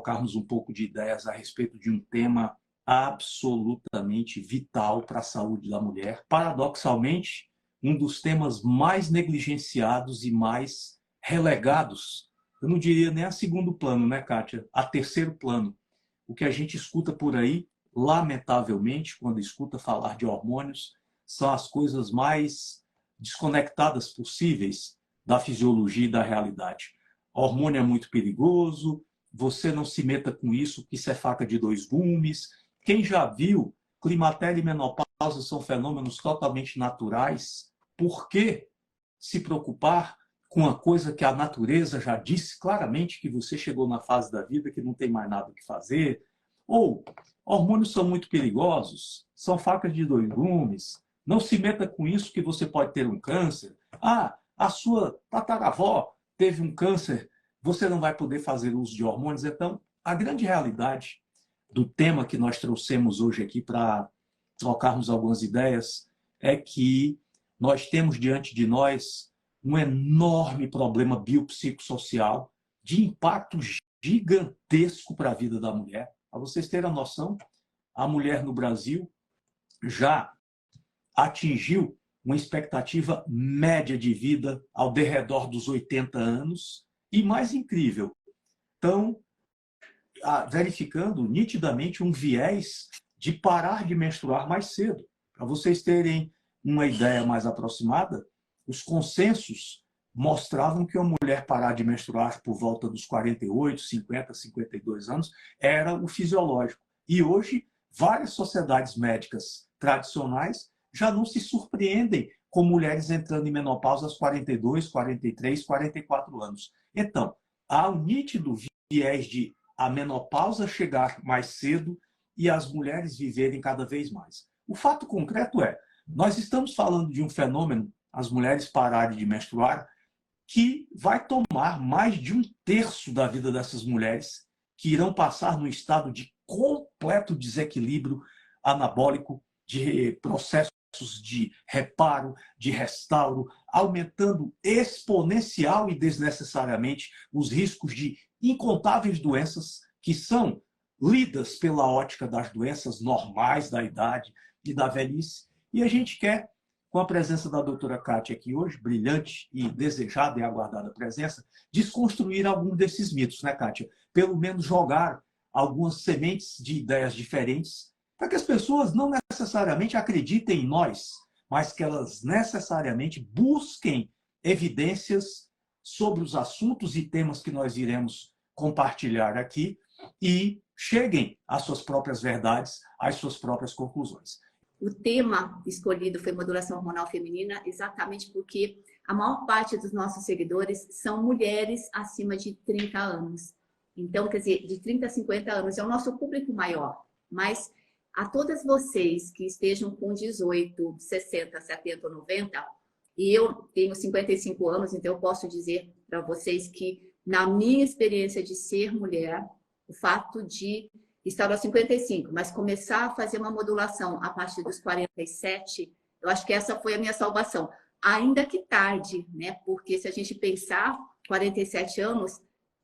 trocarmos um pouco de ideias a respeito de um tema absolutamente vital para a saúde da mulher. Paradoxalmente, um dos temas mais negligenciados e mais relegados, eu não diria nem a segundo plano, né, Kátia? A terceiro plano. O que a gente escuta por aí, lamentavelmente, quando escuta falar de hormônios, são as coisas mais desconectadas possíveis da fisiologia e da realidade. Hormônio é muito perigoso, você não se meta com isso, que isso é faca de dois gumes. Quem já viu, climatério e menopausa são fenômenos totalmente naturais. Por que se preocupar com uma coisa que a natureza já disse claramente que você chegou na fase da vida que não tem mais nada o que fazer? Ou hormônios são muito perigosos, são facas de dois gumes, não se meta com isso que você pode ter um câncer. Ah, a sua tataravó teve um câncer, você não vai poder fazer uso de hormônios. Então, a grande realidade do tema que nós trouxemos hoje aqui para trocarmos algumas ideias é que nós temos diante de nós um enorme problema biopsicossocial de impacto gigantesco para a vida da mulher. Para vocês terem a noção, a mulher no Brasil já atingiu uma expectativa média de vida ao derredor dos 80 anos e, mais incrível, estão verificando nitidamente um viés de parar de menstruar mais cedo. Para vocês terem uma ideia mais aproximada, os consensos mostravam que uma mulher parar de menstruar por volta dos 48, 50, 52 anos era o fisiológico. E hoje, várias sociedades médicas tradicionais já não se surpreendem com mulheres entrando em menopausa aos 42, 43, 44 anos. Então, há um nítido viés de a menopausa chegar mais cedo e as mulheres viverem cada vez mais. O fato concreto é, nós estamos falando de um fenômeno, as mulheres pararem de menstruar, que vai tomar mais de um terço da vida dessas mulheres, que irão passar num estado de completo desequilíbrio anabólico, de processos de reparo, de restauro, aumentando exponencial e desnecessariamente os riscos de incontáveis doenças que são lidas pela ótica das doenças normais da idade e da velhice. E a gente quer, com a presença da doutora Kátia aqui hoje, brilhante e desejada e aguardada presença, desconstruir algum desses mitos, né, Kátia? Pelo menos jogar algumas sementes de ideias diferentes para que as pessoas não necessariamente acreditem em nós, mas que elas necessariamente busquem evidências sobre os assuntos e temas que nós iremos compartilhar aqui e cheguem às suas próprias verdades, às suas próprias conclusões. O tema escolhido foi modulação hormonal feminina, exatamente porque a maior parte dos nossos seguidores são mulheres acima de 30 anos. Então, quer dizer, de 30 a 50 anos é o nosso público maior, mas a todas vocês que estejam com 18, 60, 70 ou 90, e eu tenho 55 anos, então eu posso dizer para vocês que, na minha experiência de ser mulher, o fato de estar aos 55, mas começar a fazer uma modulação a partir dos 47, eu acho que essa foi a minha salvação. Ainda que tarde, né? Porque se a gente pensar 47 anos,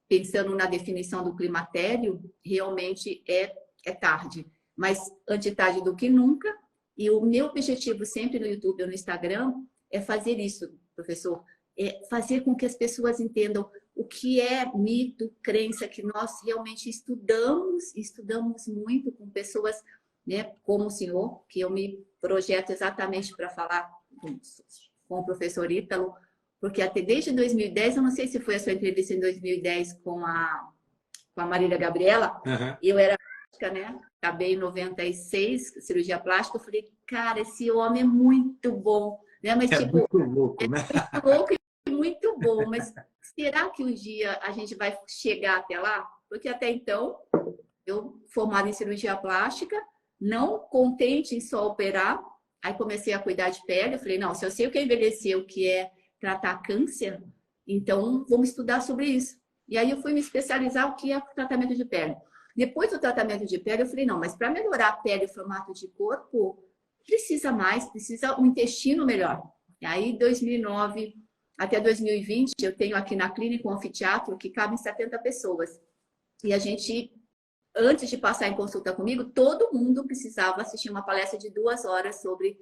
pensando na definição do climatério, realmente é tarde. Mas antes tarde do que nunca. E o meu objetivo sempre no YouTube ou no Instagram é fazer isso, professor. É fazer com que as pessoas entendam o que é mito, crença, que nós realmente estudamos muito com pessoas, né, como o senhor, que eu me projeto exatamente para falar com o professor Ítalo, porque até desde 2010, eu não sei se foi a sua entrevista em 2010 com a Marília Gabriela, eu era né? Acabei em 96, cirurgia plástica, eu falei, cara, esse homem é muito bom, né? Mas tipo, muito louco, né? É muito louco e muito bom, mas será que um dia a gente vai chegar até lá? Porque até então, eu formada em cirurgia plástica, não contente em só operar, aí comecei a cuidar de pele, eu falei, não, se eu sei o que é envelhecer, o que é tratar câncer, então vamos estudar sobre isso. E aí eu fui me especializar o que é tratamento de pele. Depois do tratamento de pele, eu falei, não, mas para melhorar a pele e o formato de corpo, precisa mais, precisa um intestino melhor. E aí, 2009 até 2020, eu tenho aqui na clínica um anfiteatro que cabe 70 pessoas. E a gente, antes de passar em consulta comigo, todo mundo precisava assistir uma palestra de 2 horas sobre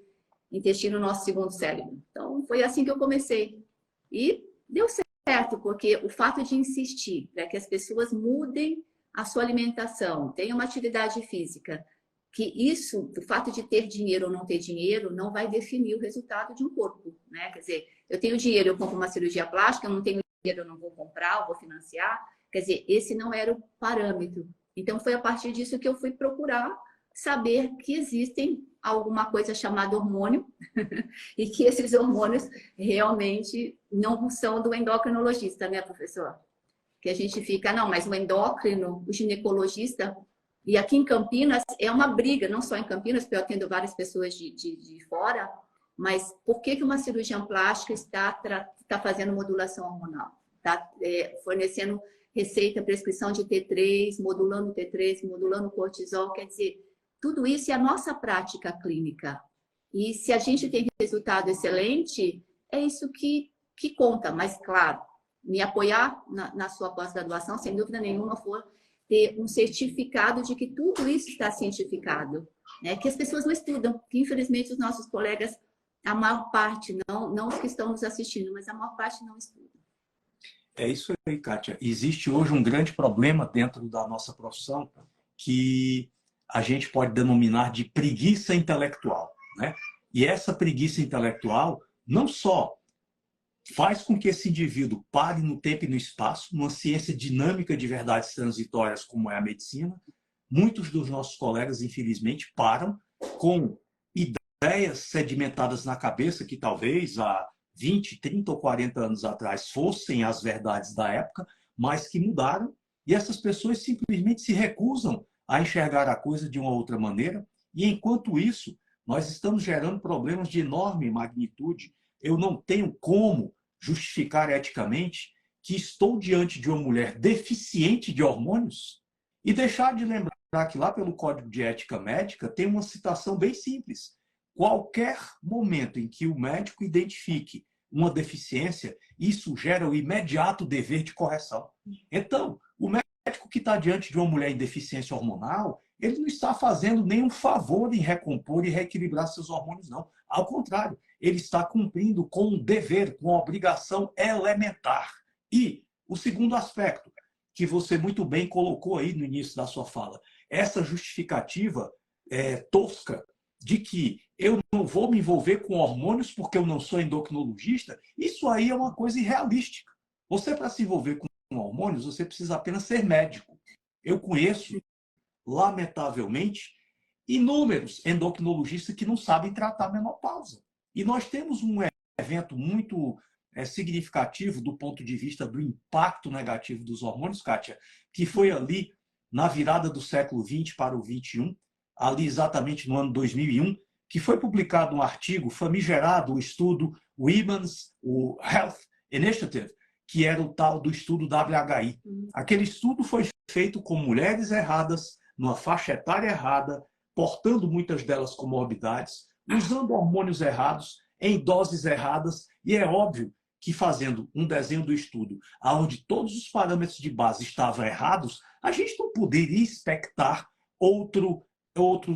intestino, nosso segundo cérebro. Então, foi assim que eu comecei. E deu certo, porque o fato de insistir para que as pessoas mudem a sua alimentação, tenham uma atividade física, que isso, o fato de ter dinheiro ou não ter dinheiro, não vai definir o resultado de um corpo, né? Quer dizer, eu tenho dinheiro, eu compro uma cirurgia plástica, eu não tenho dinheiro, eu não vou comprar, eu vou financiar. Quer dizer, esse não era o parâmetro. Então, foi a partir disso que eu fui procurar saber que existem alguma coisa chamada hormônio e que esses hormônios realmente não são do endocrinologista, né, professor? Que a gente fica, não, mas o endócrino, o ginecologista, e aqui em Campinas é uma briga, não só em Campinas, porque eu atendo várias pessoas de fora, mas por que uma cirurgião plástica está fazendo modulação hormonal? Está fornecendo receita, prescrição de T3, modulando T3, modulando cortisol, quer dizer, tudo isso é a nossa prática clínica. E se a gente tem resultado excelente, é isso que conta. Mas, claro, me apoiar na sua pós-graduação, sem dúvida nenhuma, for ter um certificado de que tudo isso está cientificado. Né? Que as pessoas não estudam, que infelizmente os nossos colegas, a maior parte, não os que estão nos assistindo, mas a maior parte não estuda. É isso aí, Kátia. Existe hoje um grande problema dentro da nossa profissão que a gente pode denominar de preguiça intelectual, né? E essa preguiça intelectual não só faz com que esse indivíduo pare no tempo e no espaço, numa ciência dinâmica de verdades transitórias como é a medicina, muitos dos nossos colegas, infelizmente, param com ideias sedimentadas na cabeça que talvez há 20, 30 ou 40 anos atrás fossem as verdades da época, mas que mudaram, e essas pessoas simplesmente se recusam a enxergar a coisa de uma outra maneira, e enquanto isso, nós estamos gerando problemas de enorme magnitude. Eu não tenho como justificar eticamente que estou diante de uma mulher deficiente de hormônios e deixar de lembrar que lá pelo Código de Ética Médica tem uma citação bem simples. Qualquer momento em que o médico identifique uma deficiência, isso gera o imediato dever de correção. Então, o médico que está diante de uma mulher em deficiência hormonal, ele não está fazendo nenhum favor em recompor e reequilibrar seus hormônios, não. Ao contrário, ele está cumprindo com um dever, com uma obrigação elementar. E o segundo aspecto, que você muito bem colocou aí no início da sua fala, essa justificativa tosca de que eu não vou me envolver com hormônios porque eu não sou endocrinologista, isso aí é uma coisa irrealística. Você, para se envolver com hormônios, você precisa apenas ser médico. Eu conheço, lamentavelmente, inúmeros endocrinologistas que não sabem tratar a menopausa. E nós temos um evento muito significativo do ponto de vista do impacto negativo dos hormônios, Kátia, que foi ali na virada do século XX para o XXI, ali exatamente no ano 2001, que foi publicado um artigo famigerado, o estudo Women's Health Initiative, que era o tal do estudo WHI. Aquele estudo foi feito com mulheres erradas, numa faixa etária errada, portando muitas delas comorbidades, usando hormônios errados, em doses erradas, e é óbvio que fazendo um desenho do estudo onde todos os parâmetros de base estavam errados, a gente não poderia expectar outro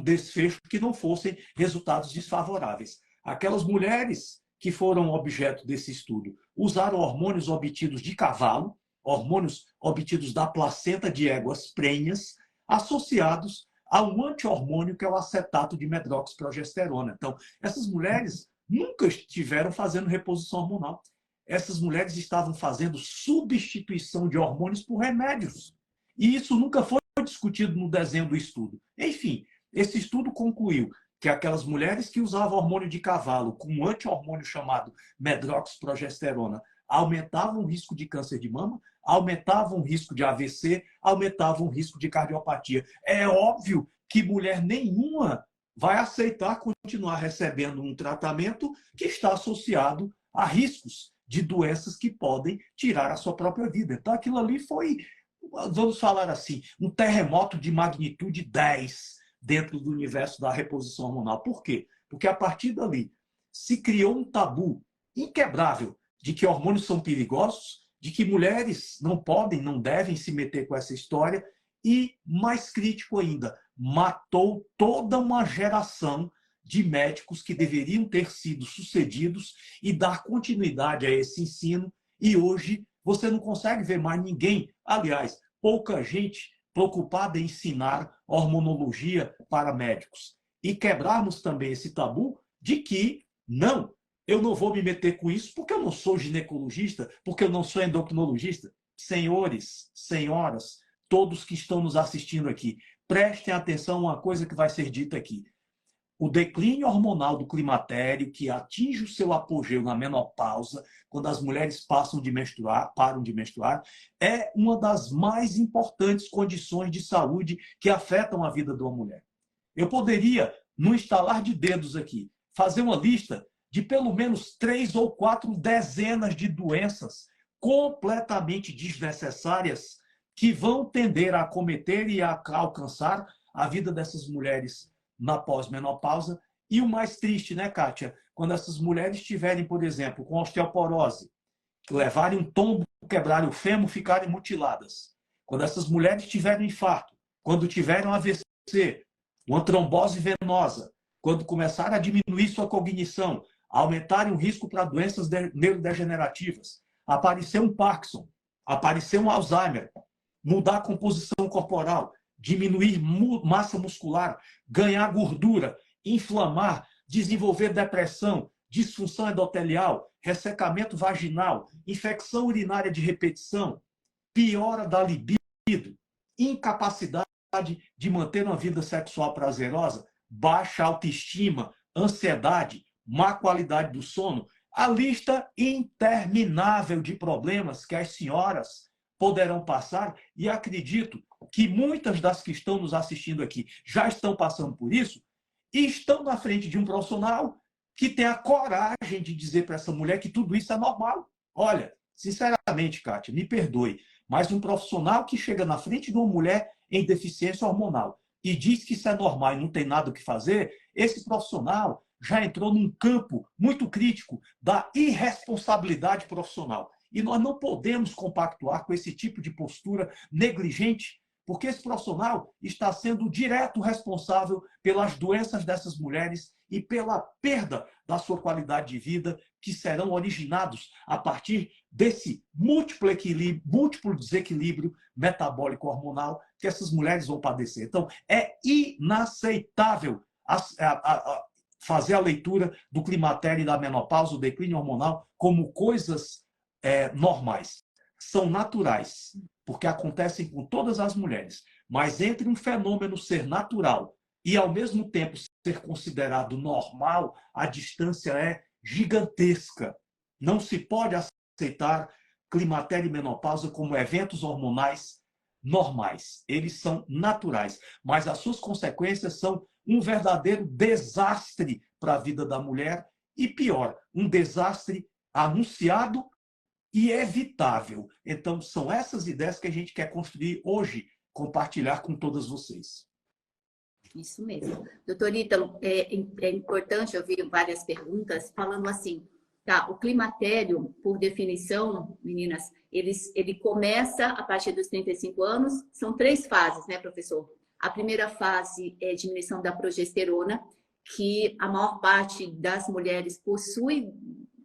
desfecho que não fossem resultados desfavoráveis. Aquelas mulheres que foram objeto desse estudo usaram hormônios obtidos de cavalo, hormônios obtidos da placenta de éguas prenhas, associados a um anti-hormônio que é o acetato de medroxiprogesterona. Então, essas mulheres nunca estiveram fazendo reposição hormonal. Essas mulheres estavam fazendo substituição de hormônios por remédios. E isso nunca foi discutido no desenho do estudo. Enfim, esse estudo concluiu que aquelas mulheres que usavam hormônio de cavalo com um anti-hormônio chamado medroxiprogesterona aumentavam o risco de câncer de mama, aumentavam o risco de AVC, aumentavam o risco de cardiopatia. É óbvio que mulher nenhuma vai aceitar continuar recebendo um tratamento que está associado a riscos de doenças que podem tirar a sua própria vida. Então, aquilo ali foi, vamos falar assim, um terremoto de magnitude 10 dentro do universo da reposição hormonal. Por quê? Porque a partir dali se criou um tabu inquebrável de que hormônios são perigosos, de que mulheres não podem, não devem se meter com essa história, e, mais crítico ainda, matou toda uma geração de médicos que deveriam ter sido sucedidos e dar continuidade a esse ensino. E hoje você não consegue ver mais ninguém, aliás, pouca gente preocupada em ensinar hormonologia para médicos. E quebrarmos também esse tabu de que, não, eu não vou me meter com isso porque eu não sou ginecologista, porque eu não sou endocrinologista. Senhores, senhoras, todos que estão nos assistindo aqui, prestem atenção a uma coisa que vai ser dita aqui. O declínio hormonal do climatério, que atinge o seu apogeu na menopausa, quando as mulheres passam de menstruar, param de menstruar, é uma das mais importantes condições de saúde que afetam a vida de uma mulher. Eu poderia, no estalar de dedos aqui, fazer uma lista de pelo menos 3 ou 4 dezenas de doenças completamente desnecessárias que vão tender a acometer e a alcançar a vida dessas mulheres na pós-menopausa. E o mais triste, né, Kátia? Quando essas mulheres tiverem, por exemplo, com osteoporose, levarem um tombo, quebrarem o fêmur, ficarem mutiladas. Quando essas mulheres tiverem um infarto, quando tiverem um AVC, uma trombose venosa, quando começar a diminuir sua cognição, aumentarem o risco para doenças neurodegenerativas, aparecer um Parkinson, aparecer um Alzheimer, mudar a composição corporal, diminuir massa muscular, ganhar gordura, inflamar, desenvolver depressão, disfunção endotelial, ressecamento vaginal, infecção urinária de repetição, piora da libido, incapacidade de manter uma vida sexual prazerosa, baixa autoestima, ansiedade, má qualidade do sono, a lista interminável de problemas que as senhoras poderão passar, e acredito que muitas das que estão nos assistindo aqui já estão passando por isso, e estão na frente de um profissional que tem a coragem de dizer para essa mulher que tudo isso é normal. Olha, sinceramente, Kátia, me perdoe, mas um profissional que chega na frente de uma mulher em deficiência hormonal e diz que isso é normal e não tem nada o que fazer, esse profissional já entrou num campo muito crítico da irresponsabilidade profissional. E nós não podemos compactuar com esse tipo de postura negligente, porque esse profissional está sendo direto responsável pelas doenças dessas mulheres e pela perda da sua qualidade de vida, que serão originados a partir desse múltiplo desequilíbrio metabólico hormonal que essas mulheres vão padecer. Então, é inaceitável fazer a leitura do climatério e da menopausa, o declínio hormonal, como coisas normais. São naturais, porque acontecem com todas as mulheres. Mas entre um fenômeno ser natural e, ao mesmo tempo, ser considerado normal, a distância é gigantesca. Não se pode aceitar climatério e menopausa como eventos hormonais normais. Eles são naturais, mas as suas consequências são um verdadeiro desastre para a vida da mulher e, pior, um desastre anunciado e evitável. Então, são essas ideias que a gente quer construir hoje, compartilhar com todas vocês. Isso mesmo. Doutor Ítalo, é importante ouvir várias perguntas falando assim, tá, o climatério, por definição, meninas, ele começa a partir dos 35 anos, são 3 fases, né, professor? A primeira fase é a diminuição da progesterona, que a maior parte das mulheres possui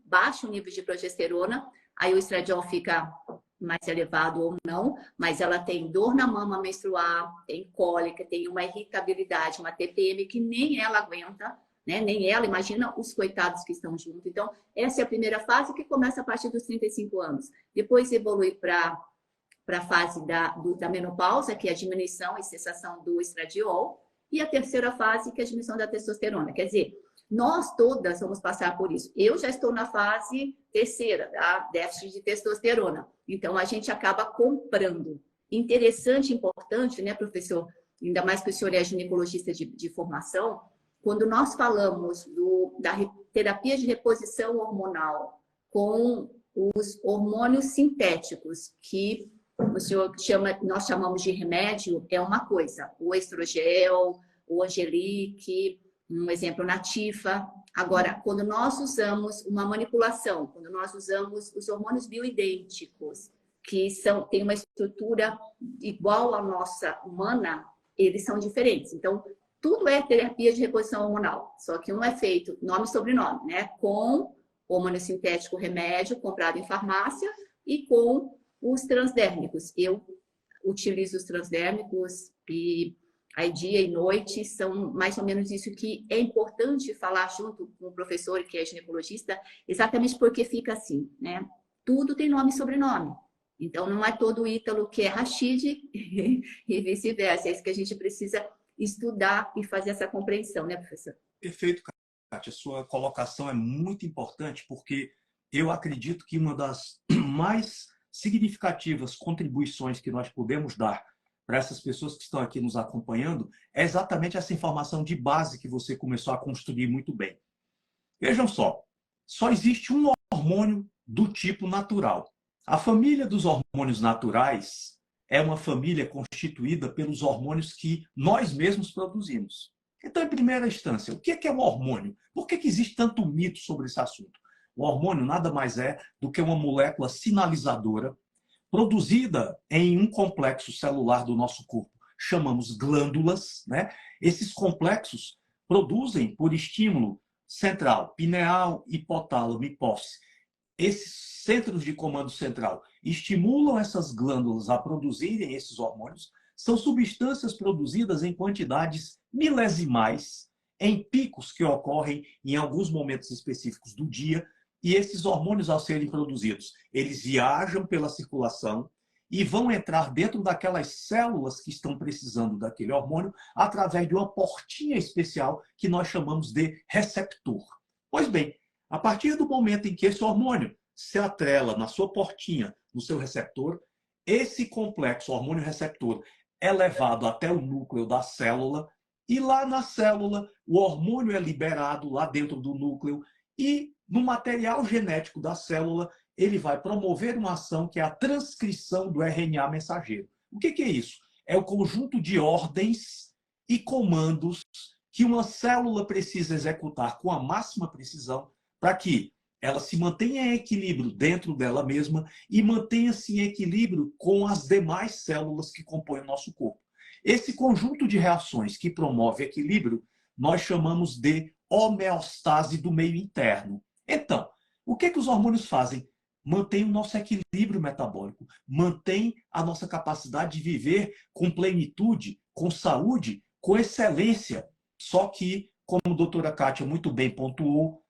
baixo nível de progesterona, aí o estradiol fica mais elevado ou não, mas ela tem dor na mama menstrual, tem cólica, tem uma irritabilidade, uma TPM que nem ela aguenta, né? Nem ela, imagina os coitados que estão junto. Então, essa é a primeira fase que começa a partir dos 35 anos. Depois evolui para a fase da menopausa, que é a diminuição e cessação do estradiol, e a terceira fase, que é a diminuição da testosterona. Quer dizer, nós todas vamos passar por isso. Eu já estou na fase terceira, tá? Déficit de testosterona. Então, a gente acaba comprando. Interessante, importante, né, professor? Ainda mais que o senhor é ginecologista de formação. Quando nós falamos da terapia de reposição hormonal com os hormônios sintéticos, que o senhor nós chamamos de remédio, é uma coisa. O estrogel, o Angelique, um exemplo, Natifa. Agora, quando nós usamos uma manipulação, quando nós usamos os hormônios bioidênticos, têm uma estrutura igual à nossa humana, eles são diferentes. Então, tudo é terapia de reposição hormonal, só que um é feito nome e sobrenome, né? Com hormônio sintético remédio comprado em farmácia e com os transdérmicos. Eu utilizo os transdérmicos e aí dia e noite são mais ou menos isso que é importante falar junto com o professor que é ginecologista, exatamente porque fica assim, né? Tudo tem nome e sobrenome. Então, não é todo Ítalo que é Rachid e vice-versa. É isso que a gente precisa estudar e fazer essa compreensão, né, professor? Perfeito, Kátia. Sua colocação é muito importante porque eu acredito que uma das mais significativas contribuições que nós podemos dar para essas pessoas que estão aqui nos acompanhando é exatamente essa informação de base que você começou a construir muito bem. Vejam só existe um hormônio do tipo natural. A família dos hormônios naturais é uma família constituída pelos hormônios que nós mesmos produzimos. Então, em primeira instância, o que é um hormônio? Por que existe tanto mito sobre esse assunto? O hormônio nada mais é do que uma molécula sinalizadora produzida em um complexo celular do nosso corpo, chamamos glândulas, né? Esses complexos produzem por estímulo central, pineal, hipotálamo, hipófise. Esses centros de comando central estimulam essas glândulas a produzirem esses hormônios. São substâncias produzidas em quantidades milesimais, em picos que ocorrem em alguns momentos específicos do dia. E esses hormônios, ao serem produzidos, eles viajam pela circulação e vão entrar dentro daquelas células que estão precisando daquele hormônio através de uma portinha especial que nós chamamos de receptor. Pois bem, a partir do momento em que esse hormônio se atrela na sua portinha, no seu receptor, esse complexo hormônio receptor é levado até o núcleo da célula e lá na célula o hormônio é liberado lá dentro do núcleo e no material genético da célula ele vai promover uma ação que é a transcrição do RNA mensageiro. O que é isso? É o conjunto de ordens e comandos que uma célula precisa executar com a máxima precisão para que ela se mantenha em equilíbrio dentro dela mesma e mantenha-se em equilíbrio com as demais células que compõem o nosso corpo. Esse conjunto de reações que promove equilíbrio, nós chamamos de homeostase do meio interno. Então, o que os hormônios fazem? Mantém o nosso equilíbrio metabólico, mantém a nossa capacidade de viver com plenitude, com saúde, com excelência. Só que, como a doutora Kátia muito bem pontuou,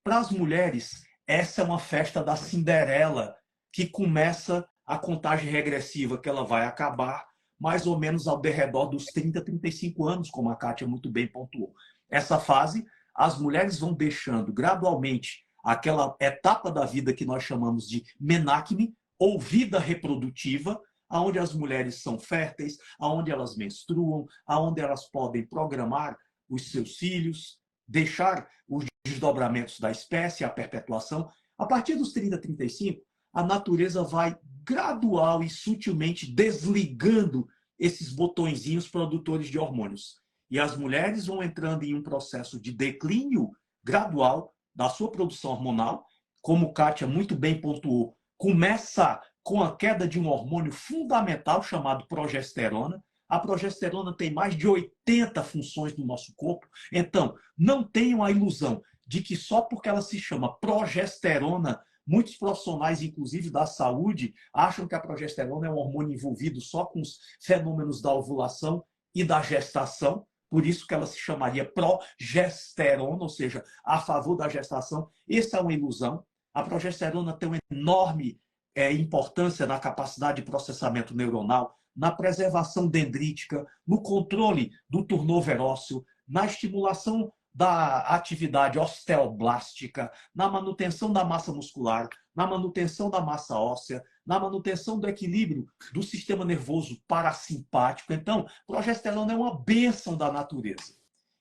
para as mulheres, essa é uma festa da Cinderela, que começa a contagem regressiva, que ela vai acabar mais ou menos ao derredor dos 30, 35 anos, como a Kátia muito bem pontuou. Essa fase, as mulheres vão deixando gradualmente aquela etapa da vida que nós chamamos de menacme, ou vida reprodutiva, onde as mulheres são férteis, onde elas menstruam, onde elas podem programar os seus filhos, deixar os desdobramentos da espécie, a perpetuação. A partir dos 30, 35, a natureza vai gradual e sutilmente desligando esses botõezinhos produtores de hormônios. E as mulheres vão entrando em um processo de declínio gradual da sua produção hormonal, como Kátia muito bem pontuou, começa com a queda de um hormônio fundamental chamado progesterona. A progesterona tem mais de 80 funções no nosso corpo. Então, não tenham a ilusão de que só porque ela se chama progesterona, muitos profissionais, inclusive da saúde, acham que a progesterona é um hormônio envolvido só com os fenômenos da ovulação e da gestação. Por isso que ela se chamaria progesterona, ou seja, a favor da gestação. Essa é uma ilusão. A progesterona tem uma enorme importância na capacidade de processamento neuronal, na preservação dendrítica, no controle do turnover ósseo, na estimulação da atividade osteoblástica, na manutenção da massa muscular, na manutenção da massa óssea, na manutenção do equilíbrio do sistema nervoso parasimpático. Então, progesterona é uma bênção da natureza.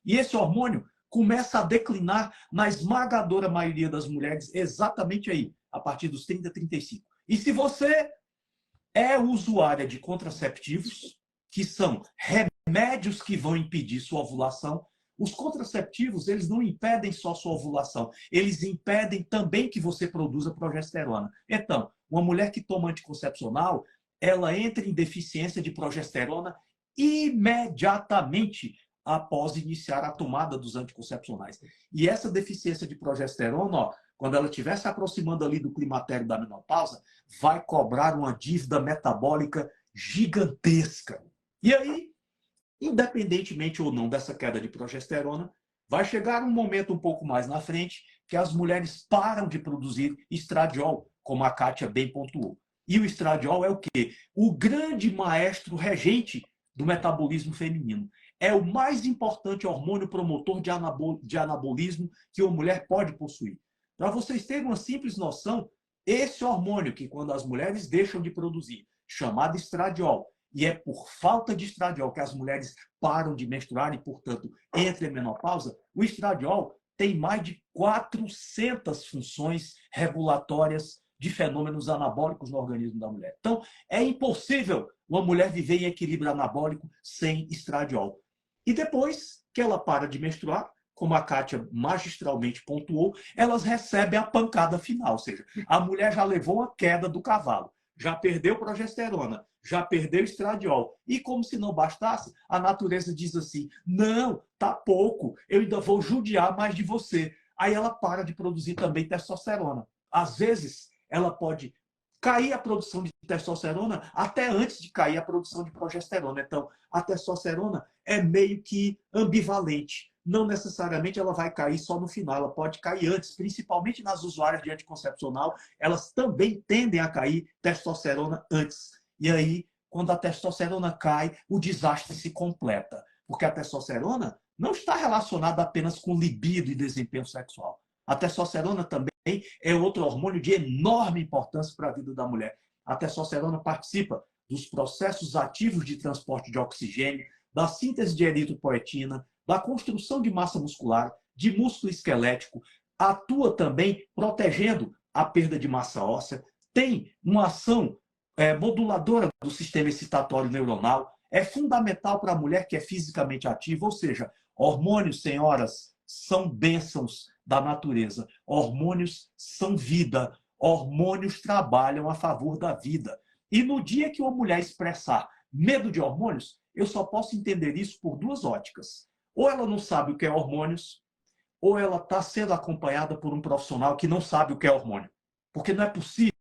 E esse hormônio começa a declinar na esmagadora maioria das mulheres exatamente aí, a partir dos 30, 35. E se você é usuária de contraceptivos, que são remédios que vão impedir sua ovulação, os contraceptivos, eles não impedem só sua ovulação, eles impedem também que você produza progesterona. Então, Uma mulher que toma anticoncepcional, ela entra em deficiência de progesterona imediatamente após iniciar a tomada dos anticoncepcionais. E essa deficiência de progesterona, ó, quando ela estiver se aproximando ali do climatério da menopausa, vai cobrar uma dívida metabólica gigantesca. E aí, independentemente ou não dessa queda de progesterona, vai chegar um momento um pouco mais na frente que as mulheres param de produzir estradiol, como a Kátia bem pontuou. E o estradiol é o quê? O grande maestro regente do metabolismo feminino. É o mais importante hormônio promotor de anabolismo que uma mulher pode possuir. Para vocês terem uma simples noção, esse hormônio que quando as mulheres deixam de produzir, chamado estradiol, e é por falta de estradiol que as mulheres param de menstruar e, portanto, entram em menopausa, o estradiol tem mais de 400 funções regulatórias de fenômenos anabólicos no organismo da mulher. Então, é impossível uma mulher viver em equilíbrio anabólico sem estradiol. E depois que ela para de menstruar, como a Kátia magistralmente pontuou, elas recebem a pancada final, ou seja, a mulher já levou a queda do cavalo, já perdeu progesterona, já perdeu estradiol. E como se não bastasse, a natureza diz assim, não, tá pouco, eu ainda vou judiar mais de você. Aí ela para de produzir também testosterona. Às vezes, ela pode cair a produção de testosterona até antes de cair a produção de progesterona. Então, a testosterona é meio que ambivalente. Não necessariamente ela vai cair só no final, ela pode cair antes, principalmente nas usuárias de anticoncepcional, elas também tendem a cair testosterona antes. E aí, quando a testosterona cai, o desastre se completa. Porque a testosterona não está relacionada apenas com libido e desempenho sexual. A testosterona também é outro hormônio de enorme importância para a vida da mulher. A testosterona participa dos processos ativos de transporte de oxigênio, da síntese de eritropoetina, da construção de massa muscular, de músculo esquelético, atua também protegendo a perda de massa óssea, tem uma ação moduladora do sistema excitatório neuronal, é fundamental para a mulher que é fisicamente ativa, ou seja, hormônios, senhoras, são bênçãos da natureza. Hormônios são vida. Hormônios trabalham a favor da vida. E no dia que uma mulher expressar medo de hormônios, eu só posso entender isso por duas óticas. Ou ela não sabe o que é hormônios, ou ela está sendo acompanhada por um profissional que não sabe o que é hormônio. Porque não é possível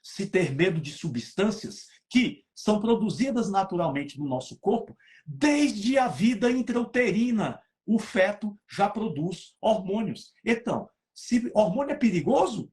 se ter medo de substâncias que são produzidas naturalmente no nosso corpo desde a vida intrauterina. O feto já produz hormônios. Então, se hormônio é perigoso,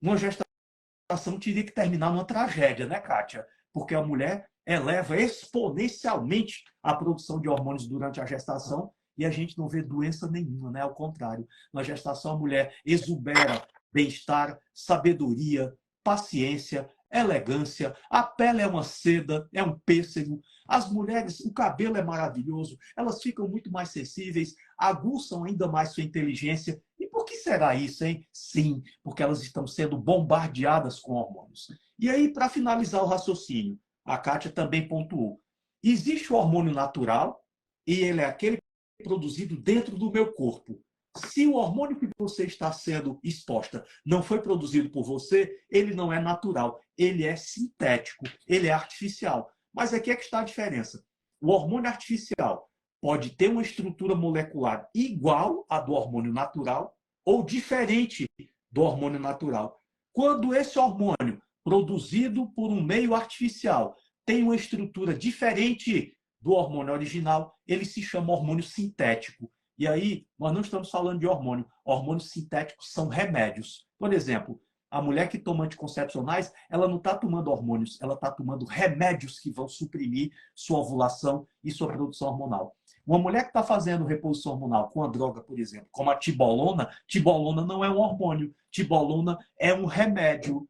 uma gestação teria que terminar numa tragédia, né, Kátia? Porque a mulher eleva exponencialmente a produção de hormônios durante a gestação e a gente não vê doença nenhuma, né? Ao contrário, na gestação a mulher exubera bem-estar, sabedoria, paciência, elegância, a pele é uma seda, é um pêssego, as mulheres, o cabelo é maravilhoso, elas ficam muito mais sensíveis, aguçam ainda mais sua inteligência. E por que será isso, hein? Sim, porque elas estão sendo bombardeadas com hormônios. E aí, para finalizar o raciocínio, a Kátia também pontuou. Existe o hormônio natural, e ele é aquele produzido dentro do meu corpo. Se o hormônio que você está sendo exposta não foi produzido por você, ele não é natural, ele é sintético, ele é artificial. Mas aqui é que está a diferença. O hormônio artificial pode ter uma estrutura molecular igual à do hormônio natural ou diferente do hormônio natural. Quando esse hormônio, produzido por um meio artificial, tem uma estrutura diferente do hormônio original, ele se chama hormônio sintético. E aí, nós não estamos falando de hormônio. Hormônios sintéticos são remédios. Por exemplo, a mulher que toma anticoncepcionais, ela não está tomando hormônios, ela está tomando remédios que vão suprimir sua ovulação e sua produção hormonal. Uma mulher que está fazendo reposição hormonal com a droga, por exemplo, como a tibolona, tibolona não é um hormônio, tibolona é um remédio.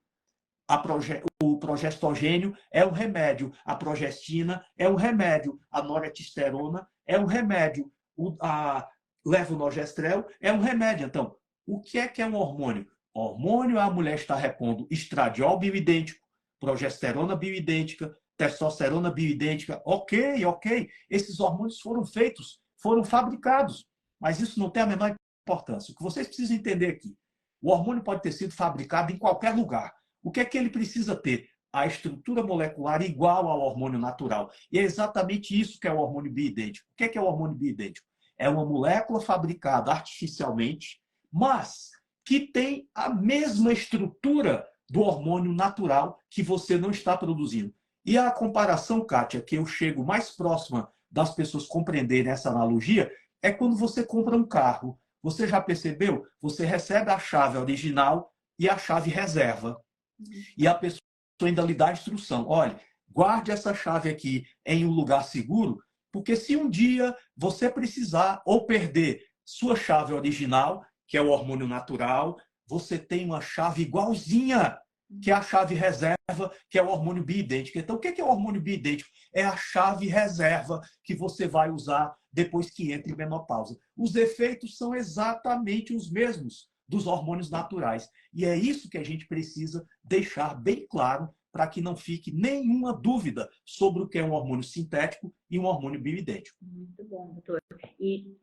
O progestogênio é um remédio, a progestina é um remédio, a noretesterona é um remédio, a levonorgestrel é um remédio. Então, o que é um hormônio? Hormônio, a mulher está repondo estradiol bioidêntico, progesterona bioidêntica, testosterona bioidêntica. Ok, ok. Esses hormônios foram feitos, foram fabricados, mas isso não tem a menor importância. O que vocês precisam entender aqui, o hormônio pode ter sido fabricado em qualquer lugar. o que é que ele precisa ter? A estrutura molecular igual ao hormônio natural. E é exatamente isso que é o hormônio bioidêntico. O que é o hormônio bioidêntico? É uma molécula fabricada artificialmente, mas que tem a mesma estrutura do hormônio natural que você não está produzindo. E a comparação, Kátia, que eu chego mais próxima das pessoas compreenderem essa analogia, é quando você compra um carro. Você já percebeu? Você recebe a chave original e a chave reserva. E a pessoa ainda lhe dá a instrução. Olha, guarde essa chave aqui em um lugar seguro, porque se um dia você precisar ou perder sua chave original, que é o hormônio natural, você tem uma chave igualzinha, que é a chave reserva, que é o hormônio bioidêntico. Então, o que é o hormônio bioidêntico? É a chave reserva que você vai usar depois que entra em menopausa. Os efeitos são exatamente os mesmos dos hormônios naturais. E é isso que a gente precisa deixar bem claro para que não fique nenhuma dúvida sobre o que é um hormônio sintético e um hormônio bioidêntico. Muito bom, doutor. E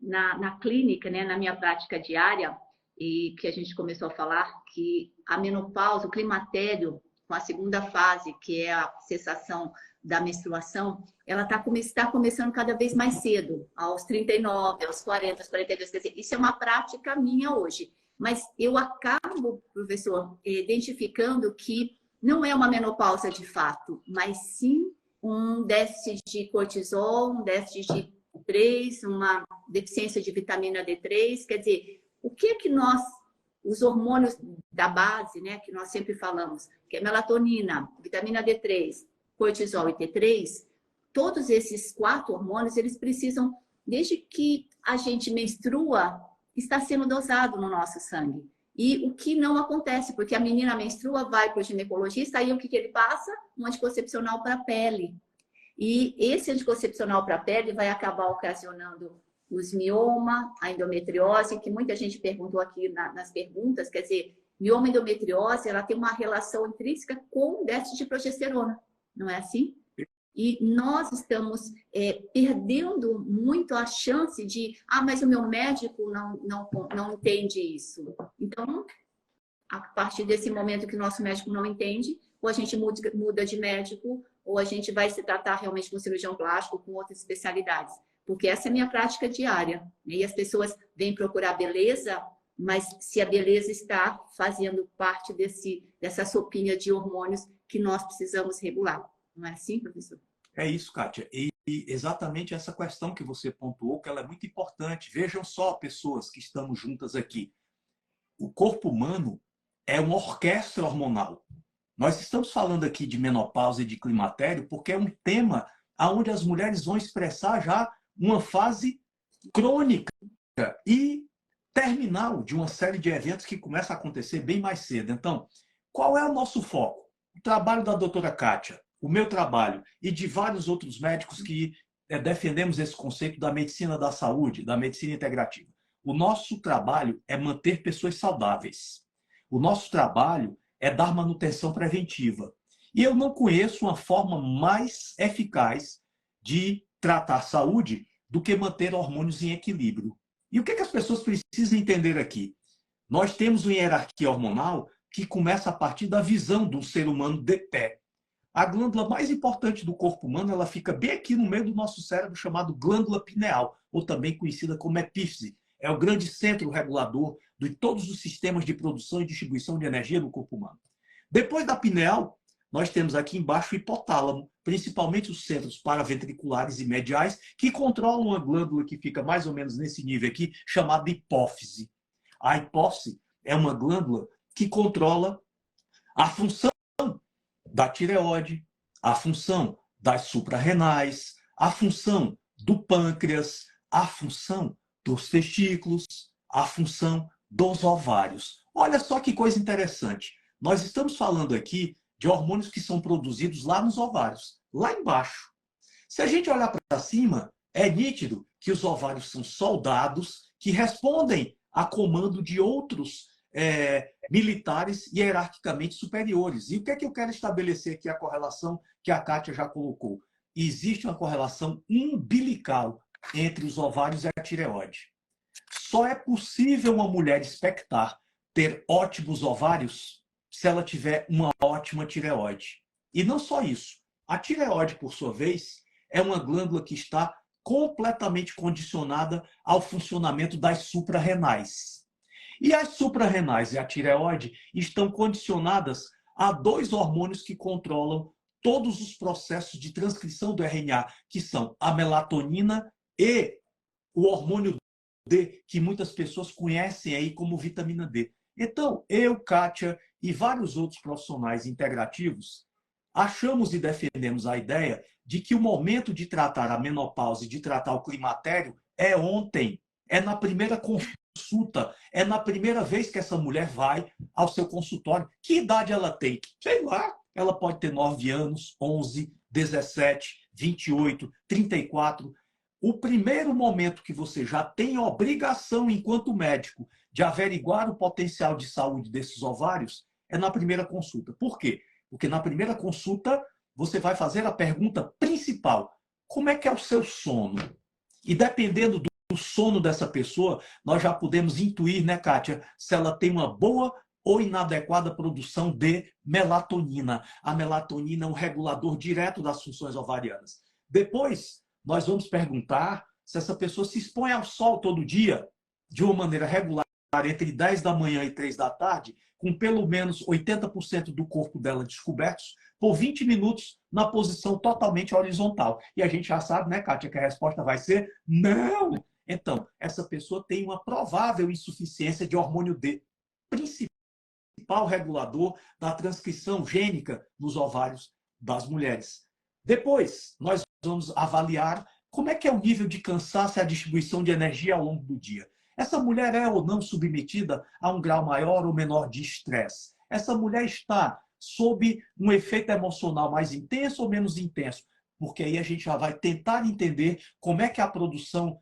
na clínica, né, na minha prática diária, e que a gente começou a falar que a menopausa, o climatério, com a segunda fase, que é a cessação da menstruação, ela está começando cada vez mais cedo, aos 39, aos 40, aos 42. Quer dizer, isso é uma prática minha hoje. Mas eu acabo, professor, identificando que não é uma menopausa de fato, mas sim um déficit de cortisol, um déficit de 3, uma deficiência de vitamina D3. Quer dizer, o que nós, os hormônios da base, né, que nós sempre falamos, que é melatonina, vitamina D3, cortisol e T3, todos esses 4 hormônios, eles precisam, desde que a gente menstrua, está sendo dosado no nosso sangue. E o que não acontece, porque a menina menstrua, vai para o ginecologista, aí o que ele passa? Um anticoncepcional para a pele. E esse anticoncepcional para a pele vai acabar ocasionando os mioma, a endometriose, que muita gente perguntou aqui nas perguntas, quer dizer, mioma e endometriose, ela tem uma relação intrínseca com o déficit de progesterona, não é assim? E nós estamos perdendo muito a chance de, mas o meu médico não entende isso. Então, a partir desse momento que o nosso médico não entende, ou a gente muda de médico, ou a gente vai se tratar realmente com cirurgião plástico, com outras especialidades. Porque essa é a minha prática diária. E as pessoas vêm procurar beleza, mas se a beleza está fazendo parte dessa sopinha de hormônios que nós precisamos regular. Não é assim, professor? É isso, Kátia. E exatamente essa questão que você pontuou, que ela é muito importante. Vejam só, pessoas que estamos juntas aqui. O corpo humano é uma orquestra hormonal. Nós estamos falando aqui de menopausa e de climatério porque é um tema onde as mulheres vão expressar já uma fase crônica e terminal de uma série de eventos que começa a acontecer bem mais cedo. Então, qual é o nosso foco? O trabalho da doutora Kátia, o meu trabalho e de vários outros médicos que defendemos esse conceito da medicina da saúde, da medicina integrativa. O nosso trabalho é manter pessoas saudáveis. O nosso trabalho é dar manutenção preventiva. E eu não conheço uma forma mais eficaz de tratar saúde do que manter hormônios em equilíbrio. E o que as pessoas precisam entender aqui? Nós temos uma hierarquia hormonal que começa a partir da visão do ser humano de pé. A glândula mais importante do corpo humano, ela fica bem aqui no meio do nosso cérebro, chamado glândula pineal, ou também conhecida como epífise. É o grande centro regulador de todos os sistemas de produção e distribuição de energia do corpo humano. Depois da pineal, nós temos aqui embaixo o hipotálamo, principalmente os centros paraventriculares e mediais, que controlam uma glândula que fica mais ou menos nesse nível aqui, chamada hipófise. A hipófise é uma glândula que controla a função da tireoide, a função das suprarrenais, a função do pâncreas, a função dos testículos, a função dos ovários. Olha só que coisa interessante. Nós estamos falando aqui de hormônios que são produzidos lá nos ovários, lá embaixo. Se a gente olhar para cima, é nítido que os ovários são soldados que respondem a comando de outros militares hierarquicamente superiores. E o que é que eu quero estabelecer aqui a correlação que a Kátia já colocou? Existe uma correlação umbilical entre os ovários e a tireoide. Só é possível uma mulher expectar ter ótimos ovários se ela tiver uma ótima tireoide. E não só isso. A tireoide, por sua vez, é uma glândula que está completamente condicionada ao funcionamento das suprarrenais. E as suprarrenais e a tireoide estão condicionadas a dois hormônios que controlam todos os processos de transcrição do RNA, que são a melatonina e o hormônio D, que muitas pessoas conhecem aí como vitamina D. Então, eu, Kátia e vários outros profissionais integrativos achamos e defendemos a ideia de que o momento de tratar a menopausa e de tratar o climatério é ontem, é na primeira consulta, é na primeira vez que essa mulher vai ao seu consultório. Que idade ela tem? Sei lá, ela pode ter 9 anos, 11, 17, 28, 34. O primeiro momento que você já tem obrigação, enquanto médico, de averiguar o potencial de saúde desses ovários é na primeira consulta. Por quê? Porque na primeira consulta você vai fazer a pergunta principal: como é que é o seu sono? E dependendo do sono dessa pessoa, nós já podemos intuir, né, Kátia, se ela tem uma boa ou inadequada produção de melatonina. A melatonina é um regulador direto das funções ovarianas. Depois, nós vamos perguntar se essa pessoa se expõe ao sol todo dia, de uma maneira regular, entre 10 da manhã e 3 da tarde, com pelo menos 80% do corpo dela descobertos, por 20 minutos na posição totalmente horizontal. E a gente já sabe, né, Kátia, que a resposta vai ser não. Então, essa pessoa tem uma provável insuficiência de hormônio D, principal regulador da transcrição gênica nos ovários das mulheres. Depois, nós vamos avaliar como é que é o nível de cansaço e a distribuição de energia ao longo do dia. Essa mulher é ou não submetida a um grau maior ou menor de estresse? Essa mulher está sob um efeito emocional mais intenso ou menos intenso? Porque aí a gente já vai tentar entender como é que é a produção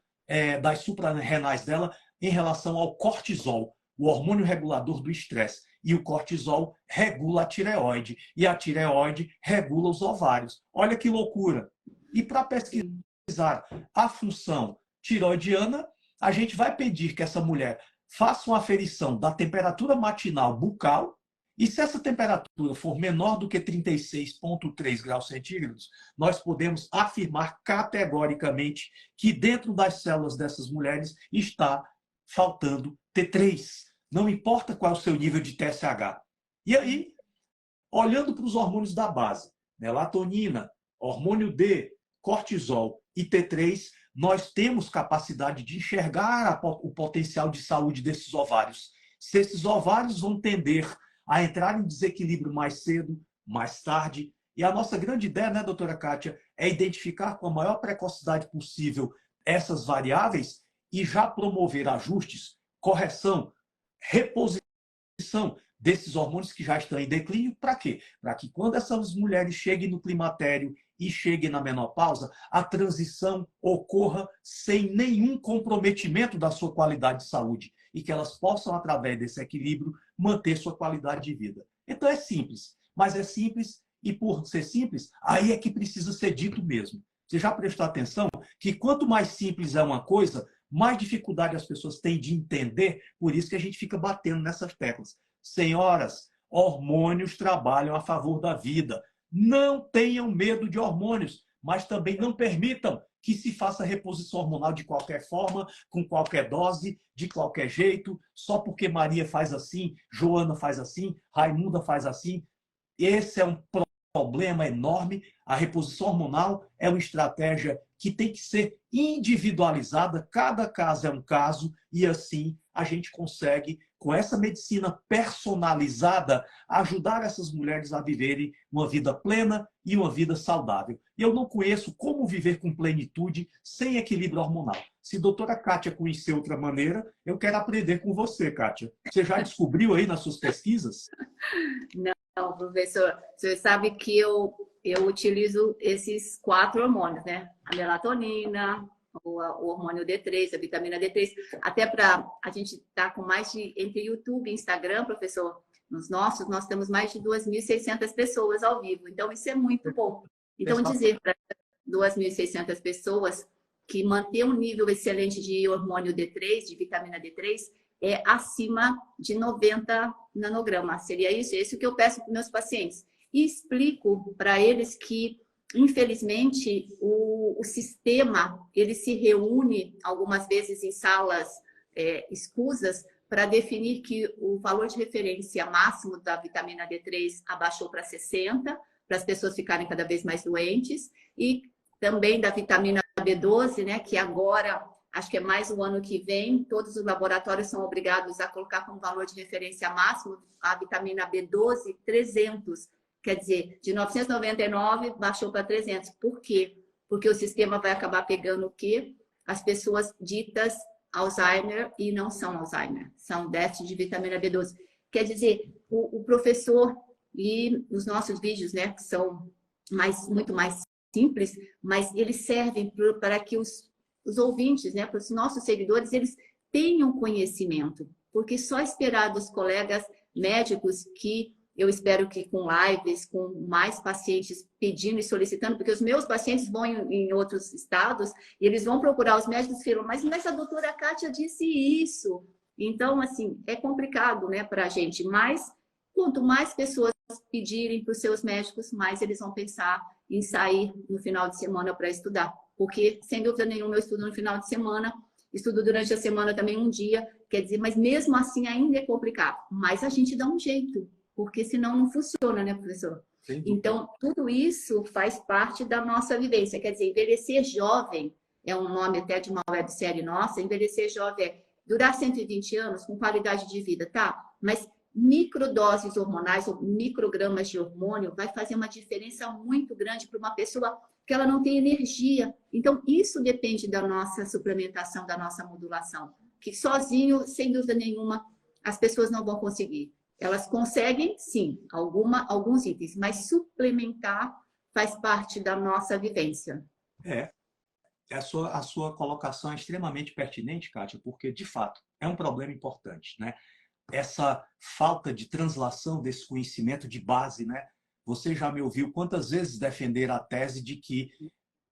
das suprarrenais dela em relação ao cortisol, o hormônio regulador do estresse. E o cortisol regula a tireoide. E a tireoide regula os ovários. Olha que loucura! E para pesquisar a função tiroidiana, a gente vai pedir que essa mulher faça uma aferição da temperatura matinal bucal, e se essa temperatura for menor do que 36,3 graus centígrados, nós podemos afirmar categoricamente que dentro das células dessas mulheres está faltando T3. Não importa qual é o seu nível de TSH. E aí, olhando para os hormônios da base, melatonina, hormônio D, cortisol e T3, nós temos capacidade de enxergar o potencial de saúde desses ovários. Se esses ovários vão tender a entrar em desequilíbrio mais cedo, mais tarde. E a nossa grande ideia, né, doutora Kátia, é identificar com a maior precocidade possível essas variáveis e já promover ajustes, correção, reposição desses hormônios que já estão em declínio. Para quê? Para que quando essas mulheres cheguem no climatério e cheguem na menopausa, a transição ocorra sem nenhum comprometimento da sua qualidade de saúde e que elas possam, através desse equilíbrio, manter sua qualidade de vida. Então é simples, mas é simples e por ser simples, aí é que precisa ser dito mesmo. Você já prestou atenção que quanto mais simples é uma coisa, mais dificuldade as pessoas têm de entender, por isso que a gente fica batendo nessas teclas. Senhoras, hormônios trabalham a favor da vida. Não tenham medo de hormônios, mas também não permitam que se faça reposição hormonal de qualquer forma, com qualquer dose, de qualquer jeito, só porque Maria faz assim, Joana faz assim, Raimunda faz assim. Esse é um problema enorme. A reposição hormonal é uma estratégia que tem que ser individualizada, cada caso é um caso, e assim a gente consegue, com essa medicina personalizada, ajudar essas mulheres a viverem uma vida plena e uma vida saudável. E eu não conheço como viver com plenitude sem equilíbrio hormonal. Se a doutora Kátia conhecer outra maneira, eu quero aprender com você, Kátia. Você já descobriu aí nas suas pesquisas? Não, professor, o senhor sabe que eu utilizo esses 4 hormônios, né? A melatonina, o hormônio D3, a vitamina D3, até para a gente estar com mais de, entre YouTube e Instagram, professor, nos nossos, nós temos mais de 2.600 pessoas ao vivo, então isso é muito bom. Então, dizer para 2.600 pessoas que manter um nível excelente de hormônio D3, de vitamina D3, é acima de 90 nanogramas. Seria isso? É isso que eu peço para os meus pacientes. E explico para eles que, infelizmente, o sistema ele se reúne algumas vezes em salas escusas para definir que o valor de referência máximo da vitamina D3 abaixou para 60, para as pessoas ficarem cada vez mais doentes, e também da vitamina B12, né, que agora, acho que é mais o ano que vem, todos os laboratórios são obrigados a colocar como valor de referência máximo a vitamina B12 300. Quer dizer, de 999 baixou para 300. Por quê? Porque o sistema vai acabar pegando o quê? As pessoas ditas Alzheimer e não são Alzheimer, são déficit de vitamina B12. Quer dizer, o professor, e os nossos vídeos, né, que são muito mais simples, mas eles servem para que os ouvintes, né, para os nossos seguidores, eles tenham conhecimento, porque só esperar dos colegas médicos que eu espero que com lives, com mais pacientes pedindo e solicitando, porque os meus pacientes vão em outros estados e eles vão procurar os médicos e falam, mas a doutora Kátia disse isso. Então, assim, é complicado, né, para a gente, mas quanto mais pessoas pedirem para os seus médicos, mais eles vão pensar em sair no final de semana para estudar. Porque, sem dúvida nenhuma, eu estudo no final de semana, estudo durante a semana também um dia, quer dizer, mas mesmo assim ainda é complicado. Mas a gente dá um jeito, porque senão não funciona, né, professor? Então, tudo isso faz parte da nossa vivência. Quer dizer, envelhecer jovem, é um nome até de uma websérie nossa, envelhecer jovem é durar 120 anos com qualidade de vida, tá? Mas microdoses hormonais ou microgramas de hormônio vai fazer uma diferença muito grande para uma pessoa que ela não tem energia. Então, isso depende da nossa suplementação, da nossa modulação, que sozinho, sem dúvida nenhuma, as pessoas não vão conseguir. Elas conseguem, sim, alguns itens, mas suplementar faz parte da nossa vivência. A sua colocação é extremamente pertinente, Kátia, porque, de fato, é um problema importante, né? Essa falta de translação desse conhecimento de base, né? Você já me ouviu quantas vezes defender a tese de que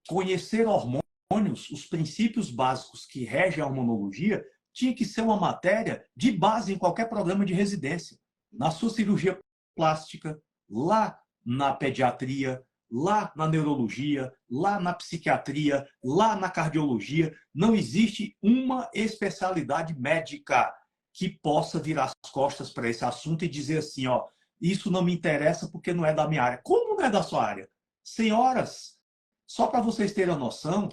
conhecer hormônios, os princípios básicos que regem a hormonologia, tinha que ser uma matéria de base em qualquer programa de residência. Na sua cirurgia plástica, lá na pediatria, lá na neurologia, lá na psiquiatria, lá na cardiologia, não existe uma especialidade médica que possa virar as costas para esse assunto e dizer assim, ó, isso não me interessa porque não é da minha área. Como não é da sua área? Senhoras, só para vocês terem a noção,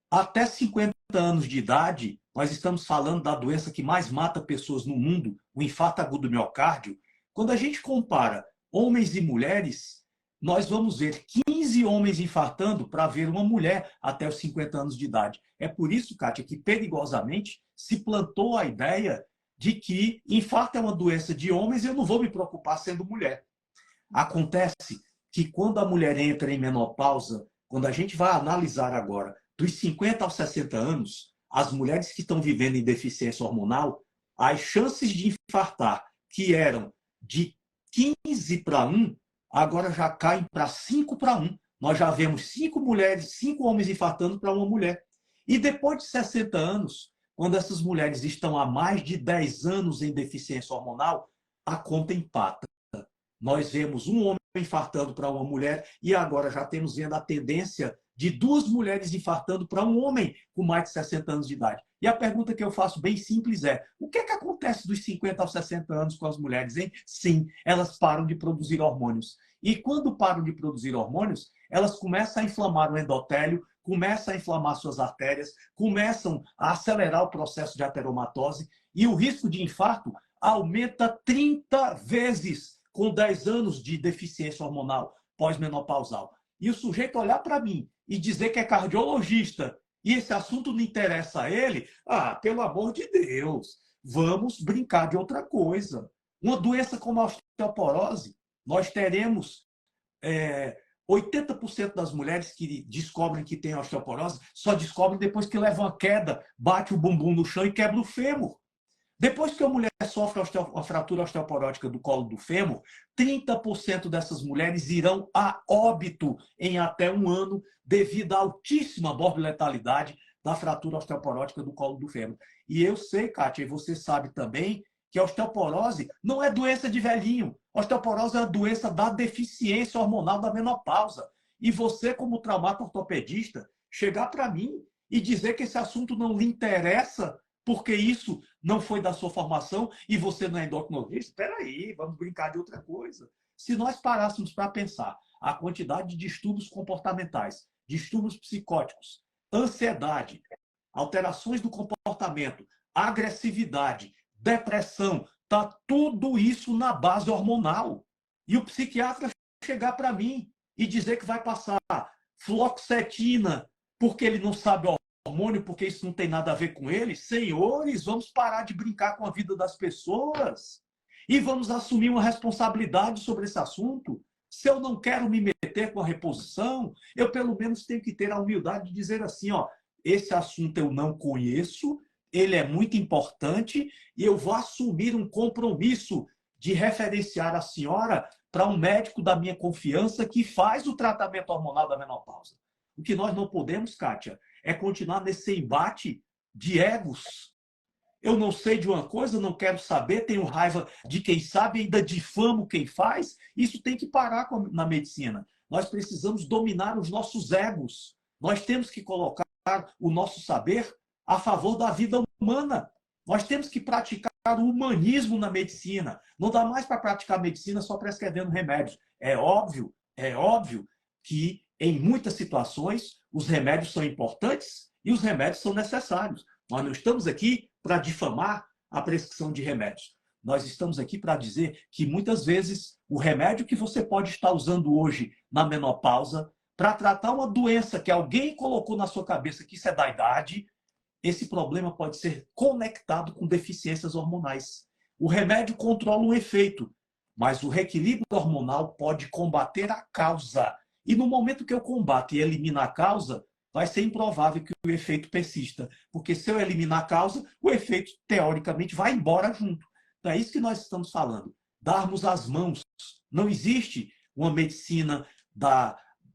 até 50 anos de idade, nós estamos falando da doença que mais mata pessoas no mundo, o infarto agudo do miocárdio. Quando a gente compara homens e mulheres, nós vamos ver 15 homens infartando para ver uma mulher até os 50 anos de idade. É por isso, Kátia, que perigosamente se plantou a ideia de que infarto é uma doença de homens e eu não vou me preocupar sendo mulher. Acontece que quando a mulher entra em menopausa, quando a gente vai analisar agora, dos 50 aos 60 anos, as mulheres que estão vivendo em deficiência hormonal, as chances de infartar, que eram de 15 para 1, agora já caem para 5 para 1. Nós já vemos 5 mulheres, 5 homens infartando para uma mulher. E depois de 60 anos, quando essas mulheres estão há mais de 10 anos em deficiência hormonal, a conta empata. Nós vemos um homem infartando para uma mulher e agora já temos vendo a tendência de 2 mulheres infartando para um homem com mais de 60 anos de idade. E a pergunta que eu faço bem simples é, o que é que acontece dos 50 aos 60 anos com as mulheres, hein? Sim, elas param de produzir hormônios. E quando param de produzir hormônios, elas começam a inflamar o endotélio, começam a inflamar suas artérias, começam a acelerar o processo de ateromatose e o risco de infarto aumenta 30 vezes com 10 anos de deficiência hormonal pós-menopausal. E o sujeito olhar para mim e dizer que é cardiologista e esse assunto não interessa a ele, pelo amor de Deus, vamos brincar de outra coisa. Uma doença como a osteoporose, nós teremos 80% das mulheres que descobrem que têm osteoporose só descobrem depois que levam uma queda, bate o bumbum no chão e quebra o fêmur. Depois que a mulher sofre a fratura osteoporótica do colo do fêmur, 30% dessas mulheres irão a óbito em até 1 ano devido à altíssima morbi-letalidade da fratura osteoporótica do colo do fêmur. E eu sei, Kátia, e você sabe também, que a osteoporose não é doença de velhinho. A osteoporose é a doença da deficiência hormonal da menopausa. E você, como traumato-ortopedista, chegar para mim e dizer que esse assunto não lhe interessa porque isso não foi da sua formação e você não é endocrinologista? Espera aí, vamos brincar de outra coisa. Se nós parássemos para pensar a quantidade de distúrbios comportamentais, distúrbios psicóticos, ansiedade, alterações do comportamento, agressividade, depressão, tá tudo isso na base hormonal. E o psiquiatra chegar para mim e dizer que vai passar fluoxetina porque ele não sabe o hormônio, porque isso não tem nada a ver com ele. Senhores, vamos parar de brincar com a vida das pessoas e vamos assumir uma responsabilidade sobre esse assunto. Se eu não quero me meter com a reposição, eu pelo menos tenho que ter a humildade de dizer assim, ó, esse assunto eu não conheço, ele é muito importante e eu vou assumir um compromisso de referenciar a senhora para um médico da minha confiança que faz o tratamento hormonal da menopausa. O que nós não podemos, Kátia, é continuar nesse embate de egos. Eu não sei de uma coisa, não quero saber, tenho raiva de quem sabe, ainda difamo quem faz. Isso tem que parar na medicina. Nós precisamos dominar os nossos egos. Nós temos que colocar o nosso saber a favor da vida humana. Nós temos que praticar o humanismo na medicina. Não dá mais para praticar medicina só prescrevendo remédios. É óbvio que em muitas situações os remédios são importantes e os remédios são necessários. Nós não estamos aqui para difamar a prescrição de remédios. Nós estamos aqui para dizer que muitas vezes o remédio que você pode estar usando hoje na menopausa para tratar uma doença que alguém colocou na sua cabeça que isso é da idade, esse problema pode ser conectado com deficiências hormonais. O remédio controla o efeito, mas o reequilíbrio hormonal pode combater a causa. E no momento que eu combato e elimino a causa, vai ser improvável que o efeito persista. Porque se eu eliminar a causa, o efeito, teoricamente, vai embora junto. Então é isso que nós estamos falando. Darmos as mãos. Não existe uma medicina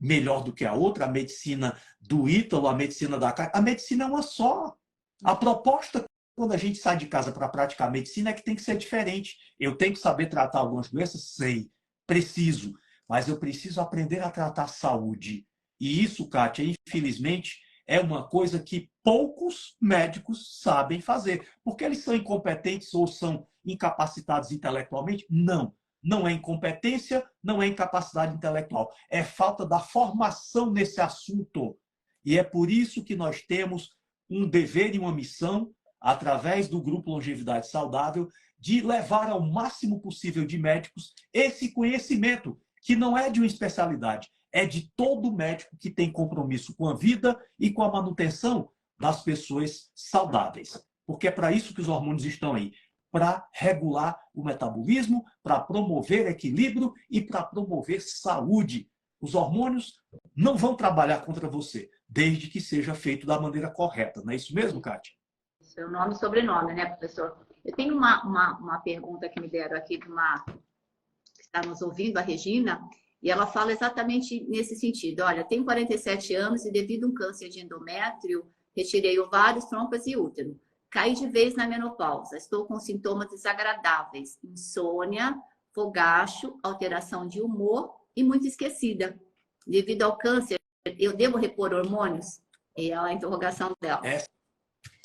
melhor do que a outra, a medicina do Ítalo, a medicina da Cátia. A medicina é uma só. A proposta, quando a gente sai de casa para praticar medicina, é que tem que ser diferente. Eu tenho que saber tratar algumas doenças? Sei. Preciso. Mas eu preciso aprender a tratar saúde. E isso, Kátia, infelizmente, é uma coisa que poucos médicos sabem fazer. Porque eles são incompetentes ou são incapacitados intelectualmente? Não. Não é incompetência, não é incapacidade intelectual. É falta da formação nesse assunto. E é por isso que nós temos um dever e uma missão, através do Grupo Longevidade Saudável, de levar ao máximo possível de médicos esse conhecimento, que não é de uma especialidade, é de todo médico que tem compromisso com a vida e com a manutenção das pessoas saudáveis. Porque é para isso que os hormônios estão aí, para regular o metabolismo, para promover equilíbrio e para promover saúde. Os hormônios não vão trabalhar contra você, desde que seja feito da maneira correta. Não é isso mesmo, Kátia? Seu nome e sobrenome, né, professor? Eu tenho uma pergunta que me deram aqui de uma que está nos ouvindo, a Regina, e ela fala exatamente nesse sentido. Olha, tenho 47 anos e devido a um câncer de endométrio, retirei ovários, trompas e útero. Caí de vez na menopausa. Estou com sintomas desagradáveis, insônia, fogacho, alteração de humor e muito esquecida. Devido ao câncer, eu devo repor hormônios? É a interrogação dela. Essa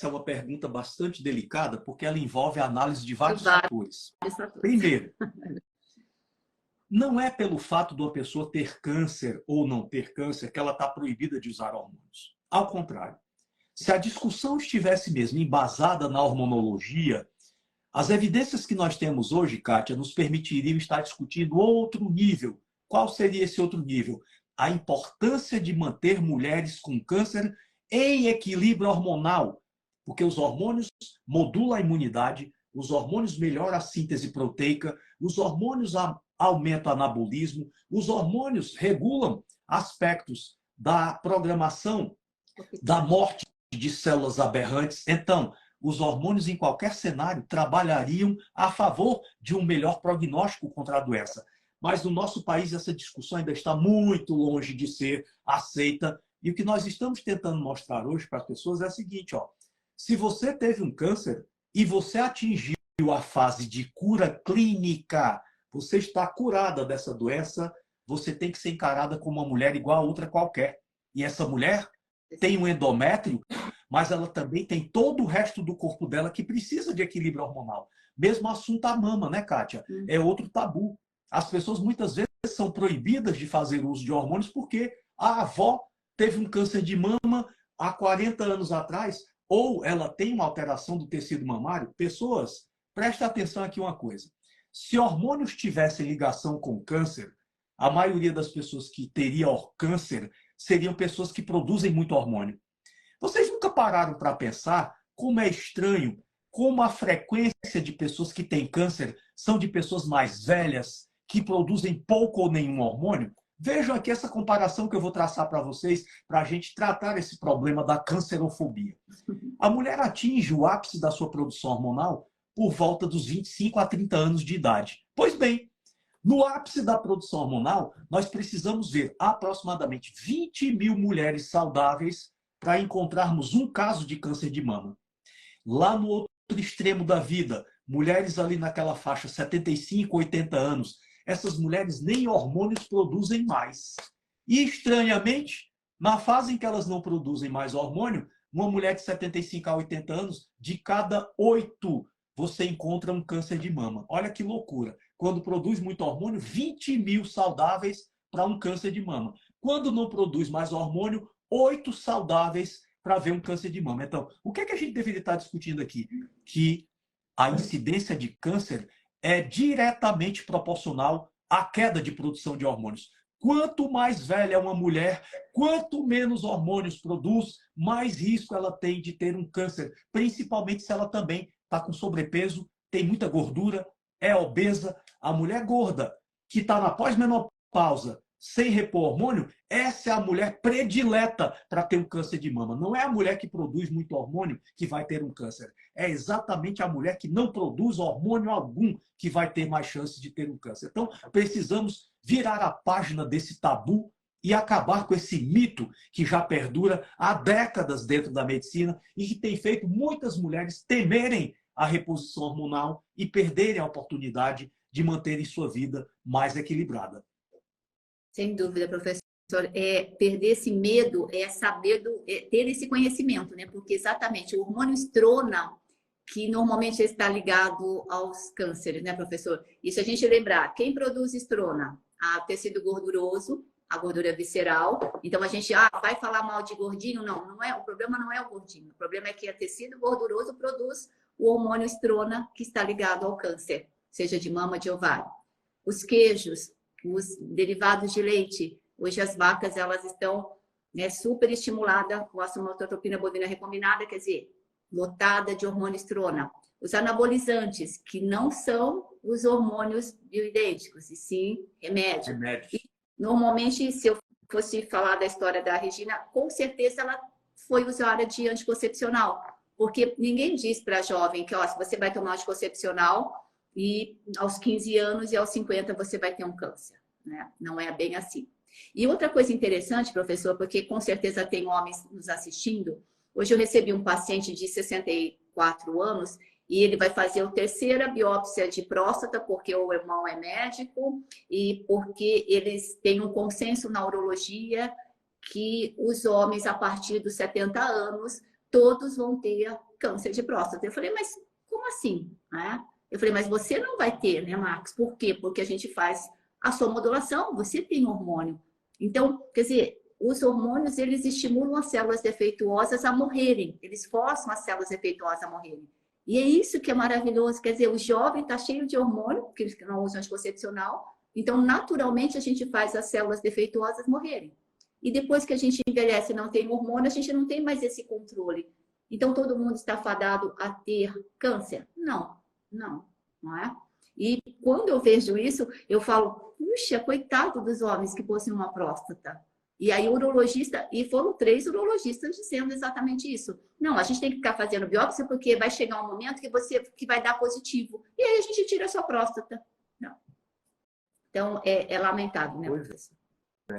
é uma pergunta bastante delicada, porque ela envolve a análise de vários fatores. Primeiro, não é pelo fato de uma pessoa ter câncer ou não ter câncer que ela está proibida de usar hormônios. Ao contrário. Se a discussão estivesse mesmo embasada na hormonologia, as evidências que nós temos hoje, Kátia, nos permitiriam estar discutindo outro nível. Qual seria esse outro nível? A importância de manter mulheres com câncer em equilíbrio hormonal, porque os hormônios modulam a imunidade, os hormônios melhoram a síntese proteica, os hormônios aumentam o anabolismo, os hormônios regulam aspectos da programação da morte de células aberrantes. Então, os hormônios em qualquer cenário trabalhariam a favor de um melhor prognóstico contra a doença. Mas no nosso país essa discussão ainda está muito longe de ser aceita E o que nós estamos tentando mostrar hoje para as pessoas é o seguinte, ó, se você teve um câncer e você atingiu a fase de cura clínica, você está curada dessa doença, você tem que ser encarada como uma mulher igual a outra qualquer. E essa mulher tem um endométrio, mas ela também tem todo o resto do corpo dela que precisa de equilíbrio hormonal. Mesmo assunto a mama, né, Kátia? É outro tabu. As pessoas muitas vezes são proibidas de fazer uso de hormônios porque a avó teve um câncer de mama há 40 anos atrás, ou ela tem uma alteração do tecido mamário. Pessoas, presta atenção aqui uma coisa. Se hormônios tivessem ligação com câncer, a maioria das pessoas que teriam câncer seriam pessoas que produzem muito hormônio. Vocês nunca pararam para pensar como é estranho, como a frequência de pessoas que têm câncer são de pessoas mais velhas, que produzem pouco ou nenhum hormônio? Vejam aqui essa comparação que eu vou traçar para vocês, para a gente tratar esse problema da cancerofobia. A mulher atinge o ápice da sua produção hormonal por volta dos 25 a 30 anos de idade. Pois bem, no ápice da produção hormonal, nós precisamos ver aproximadamente 20 mil mulheres saudáveis para encontrarmos um caso de câncer de mama. Lá no outro extremo da vida, mulheres ali naquela faixa 75, 80 anos, essas mulheres nem hormônios produzem mais. E, estranhamente, na fase em que elas não produzem mais hormônio, uma mulher de 75 a 80 anos, de cada 8, você encontra um câncer de mama. Olha que loucura. Quando produz muito hormônio, 20 mil saudáveis para um câncer de mama. Quando não produz mais hormônio, 8 saudáveis para ver um câncer de mama. Então, o que é que a gente deveria estar discutindo aqui? Que a incidência de câncer é diretamente proporcional à queda de produção de hormônios. Quanto mais velha é uma mulher, quanto menos hormônios produz, mais risco ela tem de ter um câncer, principalmente se ela também está com sobrepeso, tem muita gordura, é obesa. A mulher gorda, que está na pós-menopausa, sem repor hormônio, essa é a mulher predileta para ter um câncer de mama. Não é a mulher que produz muito hormônio que vai ter um câncer. É exatamente a mulher que não produz hormônio algum que vai ter mais chances de ter um câncer. Então, precisamos virar a página desse tabu e acabar com esse mito que já perdura há décadas dentro da medicina e que tem feito muitas mulheres temerem a reposição hormonal e perderem a oportunidade de manterem sua vida mais equilibrada. Sem dúvida, professor. Perder esse medo é saber ter esse conhecimento, né? Porque exatamente o hormônio estrona, que normalmente está ligado aos cânceres, né, professor? E se a gente lembrar, quem produz estrona? O tecido gorduroso, a gordura visceral. Então a gente vai falar mal de gordinho? Não, não é. O problema não é o gordinho. O problema é que o tecido gorduroso produz o hormônio estrona que está ligado ao câncer, seja de mama, de ovário. Os queijos, os derivados de leite. Hoje as vacas elas estão, né, super estimuladas com a somatotropina bovina recombinada, quer dizer, lotada de hormônio estrona. Os anabolizantes, que não são os hormônios bioidênticos, e sim remédio. E, normalmente, se eu fosse falar da história da Regina, com certeza ela foi usuária de anticoncepcional, porque ninguém diz para a jovem que, se você vai tomar anticoncepcional e aos 15 anos e aos 50 você vai ter um câncer, né? Não é bem assim. E outra coisa interessante, professor, porque com certeza tem homens nos assistindo. Hoje eu recebi um paciente de 64 anos e ele vai fazer a terceira biópsia de próstata, porque o irmão é médico e porque eles têm um consenso na urologia que os homens, a partir dos 70 anos, todos vão ter câncer de próstata. Eu falei, mas como assim? Eu falei, mas você não vai ter, né, Marcos? Por quê? Porque a gente faz a sua modulação, você tem hormônio. Então, quer dizer, os hormônios, eles estimulam as células defeituosas a morrerem. Eles forçam as células defeituosas a morrerem. E é isso que é maravilhoso. Quer dizer, o jovem está cheio de hormônio, porque eles não usam anticoncepcional. Então, naturalmente, a gente faz as células defeituosas morrerem. E depois que a gente envelhece e não tem hormônio, a gente não tem mais esse controle. Então, todo mundo está fadado a ter câncer? Não, não é? E quando eu vejo isso, eu falo, puxa, coitado dos homens que possuem uma próstata. E aí o urologista, e foram 3 urologistas dizendo exatamente isso. Não, a gente tem que ficar fazendo biópsia porque vai chegar um momento que vai dar positivo. E aí a gente tira a sua próstata. Não. Então, é lamentável, né, professor?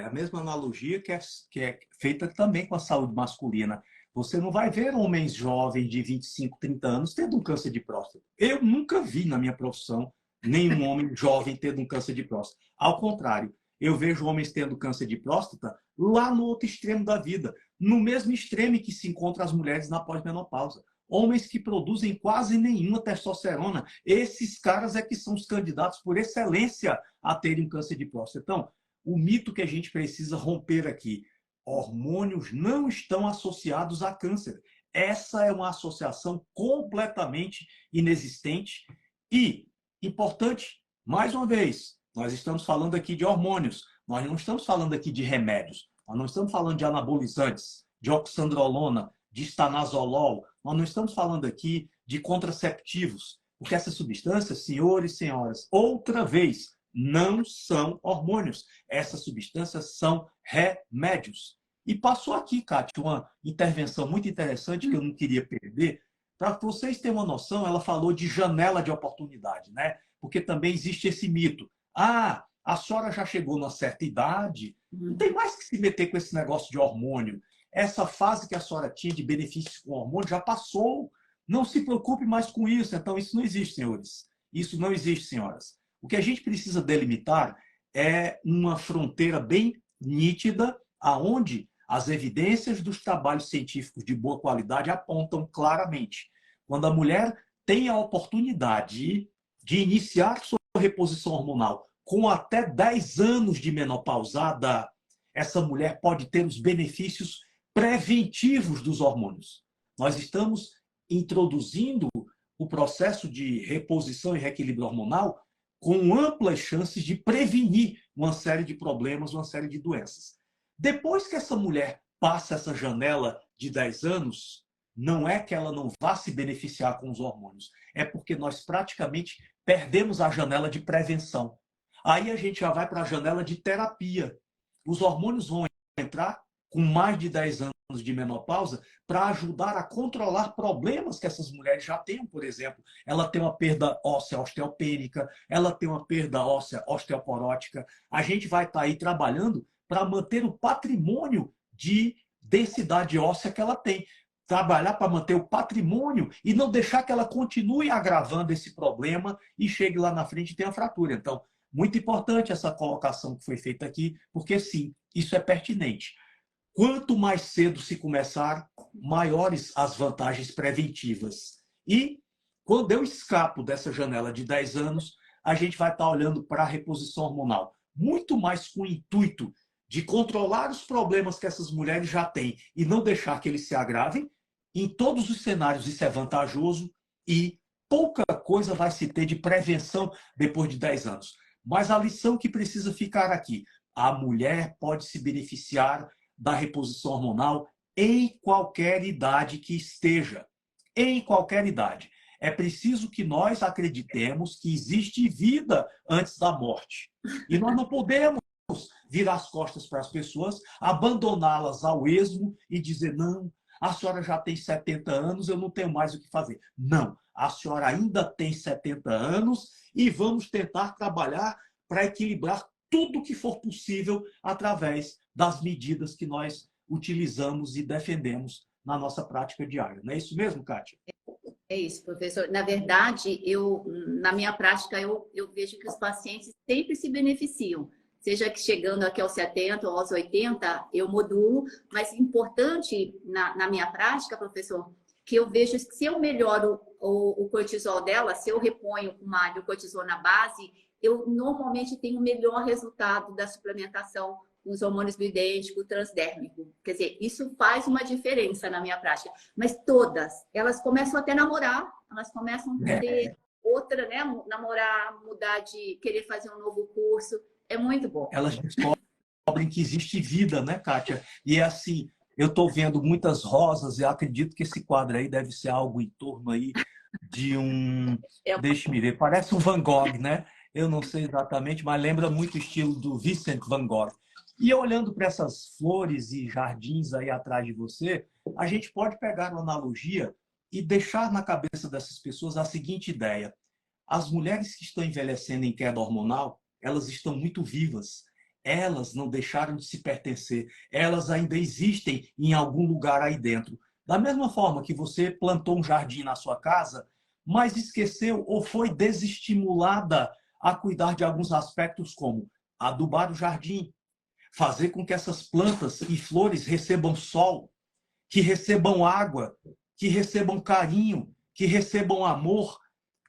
É a mesma analogia que é feita também com a saúde masculina. Você não vai ver homens jovens de 25, 30 anos tendo um câncer de próstata. Eu nunca vi na minha profissão nenhum homem jovem tendo um câncer de próstata. Ao contrário, eu vejo homens tendo câncer de próstata lá no outro extremo da vida, no mesmo extremo que se encontram as mulheres na pós-menopausa. Homens que produzem quase nenhuma testosterona. Esses caras é que são os candidatos por excelência a terem um câncer de próstata. Então, o mito que a gente precisa romper aqui: hormônios não estão associados a câncer. Essa é uma associação completamente inexistente e importante, mais uma vez, nós estamos falando aqui de hormônios, nós não estamos falando aqui de remédios, nós não estamos falando de anabolizantes, de oxandrolona, de estanazolol, nós não estamos falando aqui de contraceptivos, porque essas substâncias, senhores e senhoras, outra vez, não são hormônios. Essas substâncias são remédios. E passou aqui, Kátia, uma intervenção muito interessante que eu não queria perder. Para vocês terem uma noção, ela falou de janela de oportunidade, né? Porque também existe esse mito. Ah, a senhora já chegou numa certa idade, não tem mais que se meter com esse negócio de hormônio. Essa fase que a senhora tinha de benefícios com hormônio já passou. Não se preocupe mais com isso. Então, isso não existe, senhores. Isso não existe, senhoras. O que a gente precisa delimitar é uma fronteira bem nítida, aonde as evidências dos trabalhos científicos de boa qualidade apontam claramente. Quando a mulher tem a oportunidade de iniciar sua reposição hormonal com até 10 anos de menopausada, essa mulher pode ter os benefícios preventivos dos hormônios. Nós estamos introduzindo o processo de reposição e reequilíbrio hormonal com amplas chances de prevenir uma série de problemas, uma série de doenças. Depois que essa mulher passa essa janela de 10 anos, não é que ela não vá se beneficiar com os hormônios, é porque nós praticamente perdemos a janela de prevenção. Aí a gente já vai para a janela de terapia. Os hormônios vão entrar com mais de 10 anos de menopausa para ajudar a controlar problemas que essas mulheres já têm. Por exemplo, ela tem uma perda óssea osteopênica, ela tem uma perda óssea osteoporótica. A gente vai estar aí trabalhando para manter o patrimônio de densidade óssea que ela tem. Trabalhar para manter o patrimônio e não deixar que ela continue agravando esse problema e chegue lá na frente e tenha fratura. Então, muito importante essa colocação que foi feita aqui, porque sim, isso é pertinente. Quanto mais cedo se começar, maiores as vantagens preventivas. E quando eu escapo dessa janela de 10 anos, a gente vai estar olhando para a reposição hormonal, muito mais com o intuito de controlar os problemas que essas mulheres já têm e não deixar que eles se agravem. Em todos os cenários isso é vantajoso e pouca coisa vai se ter de prevenção depois de 10 anos. Mas a lição que precisa ficar aqui: a mulher pode se beneficiar da reposição hormonal em qualquer idade que esteja. Em qualquer idade. É preciso que nós acreditemos que existe vida antes da morte. E nós não podemos virar as costas para as pessoas, abandoná-las ao esmo e dizer: não, a senhora já tem 70 anos, eu não tenho mais o que fazer. Não, a senhora ainda tem 70 anos e vamos tentar trabalhar para equilibrar tudo o que for possível através das medidas que nós utilizamos e defendemos na nossa prática diária. Não é isso mesmo, Kátia? É isso, professor. Na verdade, na minha prática, eu vejo que os pacientes sempre se beneficiam. Seja que chegando aqui aos 70 ou aos 80, eu modulo, mas importante na minha prática, professor, que eu vejo que se eu melhoro o cortisol dela, se eu reponho com o cortisol na base, eu normalmente tenho o melhor resultado da suplementação com os hormônios bioidênticos, transdérmico. Quer dizer, isso faz uma diferença na minha prática. Mas todas, elas começam até a namorar, elas começam a ter outra, né? Namorar, mudar de querer fazer um novo curso. É muito bom. Elas descobrem que existe vida, né, Kátia? E é assim, eu estou vendo muitas rosas e acredito que esse quadro aí deve ser algo em torno aí de um... Deixa-me ver, parece um Van Gogh, né? Eu não sei exatamente, mas lembra muito o estilo do Vincent Van Gogh. E olhando para essas flores e jardins aí atrás de você, a gente pode pegar uma analogia e deixar na cabeça dessas pessoas a seguinte ideia: as mulheres que estão envelhecendo em queda hormonal, elas estão muito vivas. elas não deixaram de se pertencer, elas ainda existem em algum lugar aí dentro. Da mesma forma que você plantou um jardim na sua casa, mas esqueceu ou foi desestimulada a cuidar de alguns aspectos como adubar o jardim, fazer com que essas plantas e flores recebam sol, que recebam água, que recebam carinho, que recebam amor.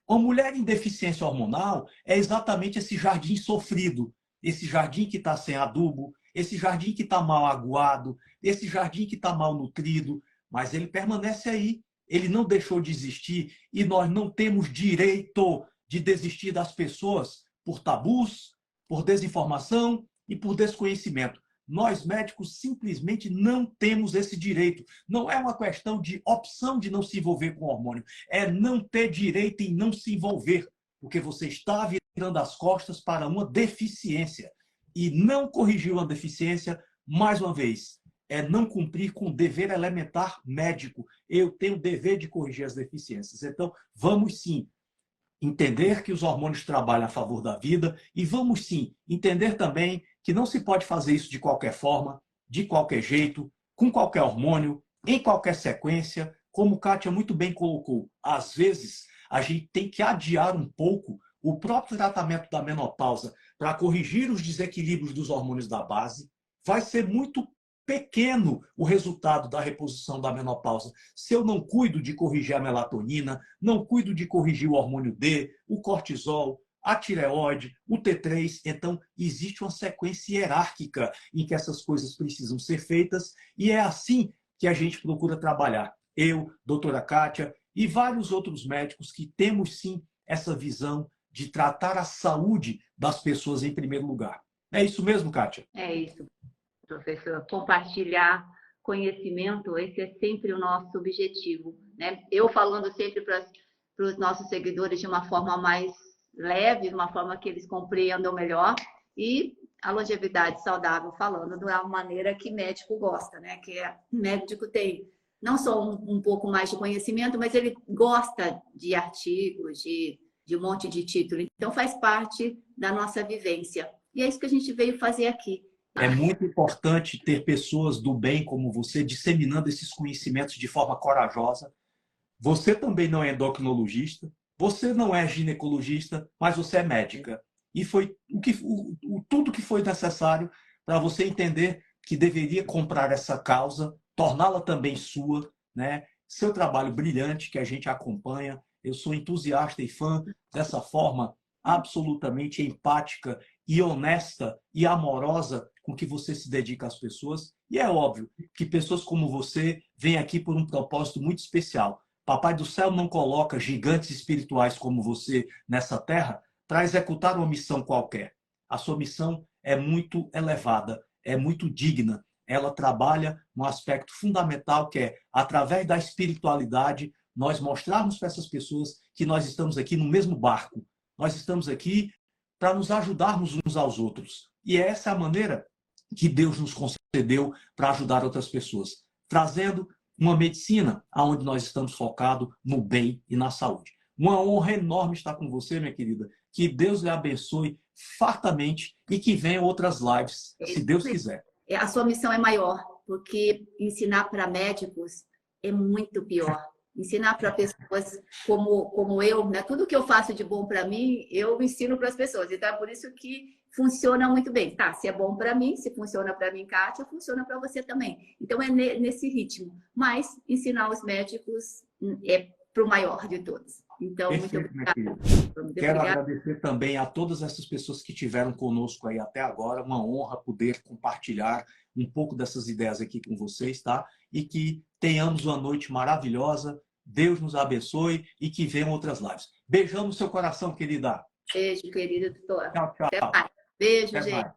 Uma mulher em deficiência hormonal é exatamente esse jardim sofrido, esse jardim que está sem adubo, esse jardim que está mal aguado, esse jardim que está mal nutrido, mas ele permanece aí. Ele não deixou de existir e nós não temos direito de desistir das pessoas por tabus, por desinformação e por desconhecimento. Nós, médicos, simplesmente não temos esse direito. Não é uma questão de opção de não se envolver com hormônio, é não ter direito em não se envolver, porque você está virando as costas para uma deficiência. E não corrigir uma deficiência, mais uma vez, é não cumprir com o dever elementar médico. Eu tenho o dever de corrigir as deficiências. Então, vamos sim entender que os hormônios trabalham a favor da vida e vamos sim entender também que não se pode fazer isso de qualquer forma, de qualquer jeito, com qualquer hormônio, em qualquer sequência. Como Kátia muito bem colocou, às vezes a gente tem que adiar um pouco o próprio tratamento da menopausa para corrigir os desequilíbrios dos hormônios da base. Vai ser muito pequeno o resultado da reposição da menopausa se eu não cuido de corrigir a melatonina, não cuido de corrigir o hormônio D, o cortisol, a tireoide, o T3. Então, existe uma sequência hierárquica em que essas coisas precisam ser feitas e é assim que a gente procura trabalhar. Eu, doutora Kátia e vários outros médicos que temos sim essa visão de tratar a saúde das pessoas em primeiro lugar. É isso mesmo, Kátia? É isso, professor. Compartilhar conhecimento, esse é sempre o nosso objetivo, né? Eu falando sempre para os nossos seguidores de uma forma mais leve, de uma forma que eles compreendam melhor, e a longevidade saudável falando de uma maneira que médico gosta, né? Que médico tem não só um pouco mais de conhecimento, mas ele gosta de artigos, de um monte de título. Então, faz parte da nossa vivência. E é isso que a gente veio fazer aqui. É muito importante ter pessoas do bem como você disseminando esses conhecimentos de forma corajosa. Você também não é endocrinologista, você não é ginecologista, mas você é médica. E foi tudo que foi necessário para você entender que deveria comprar essa causa, torná-la também sua, né? Seu trabalho brilhante que a gente acompanha. Eu sou entusiasta e fã dessa forma absolutamente empática e honesta e amorosa com que você se dedica às pessoas. E é óbvio que pessoas como você vêm aqui por um propósito muito especial. Papai do céu não coloca gigantes espirituais como você nessa terra para executar uma missão qualquer. A sua missão é muito elevada, é muito digna. Ela trabalha um aspecto fundamental que é, através da espiritualidade, nós mostrarmos para essas pessoas que nós estamos aqui no mesmo barco. Nós estamos aqui para nos ajudarmos uns aos outros. E essa é a maneira que Deus nos concedeu para ajudar outras pessoas, trazendo uma medicina onde nós estamos focados no bem e na saúde. Uma honra enorme estar com você, minha querida. Que Deus lhe abençoe fartamente e que venham outras lives, se Deus quiser. A sua missão é maior, porque ensinar para médicos é muito pior. Ensinar para pessoas como eu, né? Tudo que eu faço de bom para mim, eu ensino para as pessoas. Então, é por isso que funciona muito bem. Tá, se é bom para mim, se funciona para mim, Kátia, funciona para você também. Então, é nesse ritmo. Mas ensinar os médicos é para o maior de todos. Então, perfeito, muito obrigada. Quero agradecer também a todas essas pessoas que estiveram conosco aí até agora. Uma honra poder compartilhar um pouco dessas ideias aqui com vocês, tá? E que tenhamos uma noite maravilhosa. Deus nos abençoe e que venham outras lives. Beijão no seu coração, querida. Beijo, querida doutora. Tchau, tchau. Até mais. Beijo, Até gente. mais.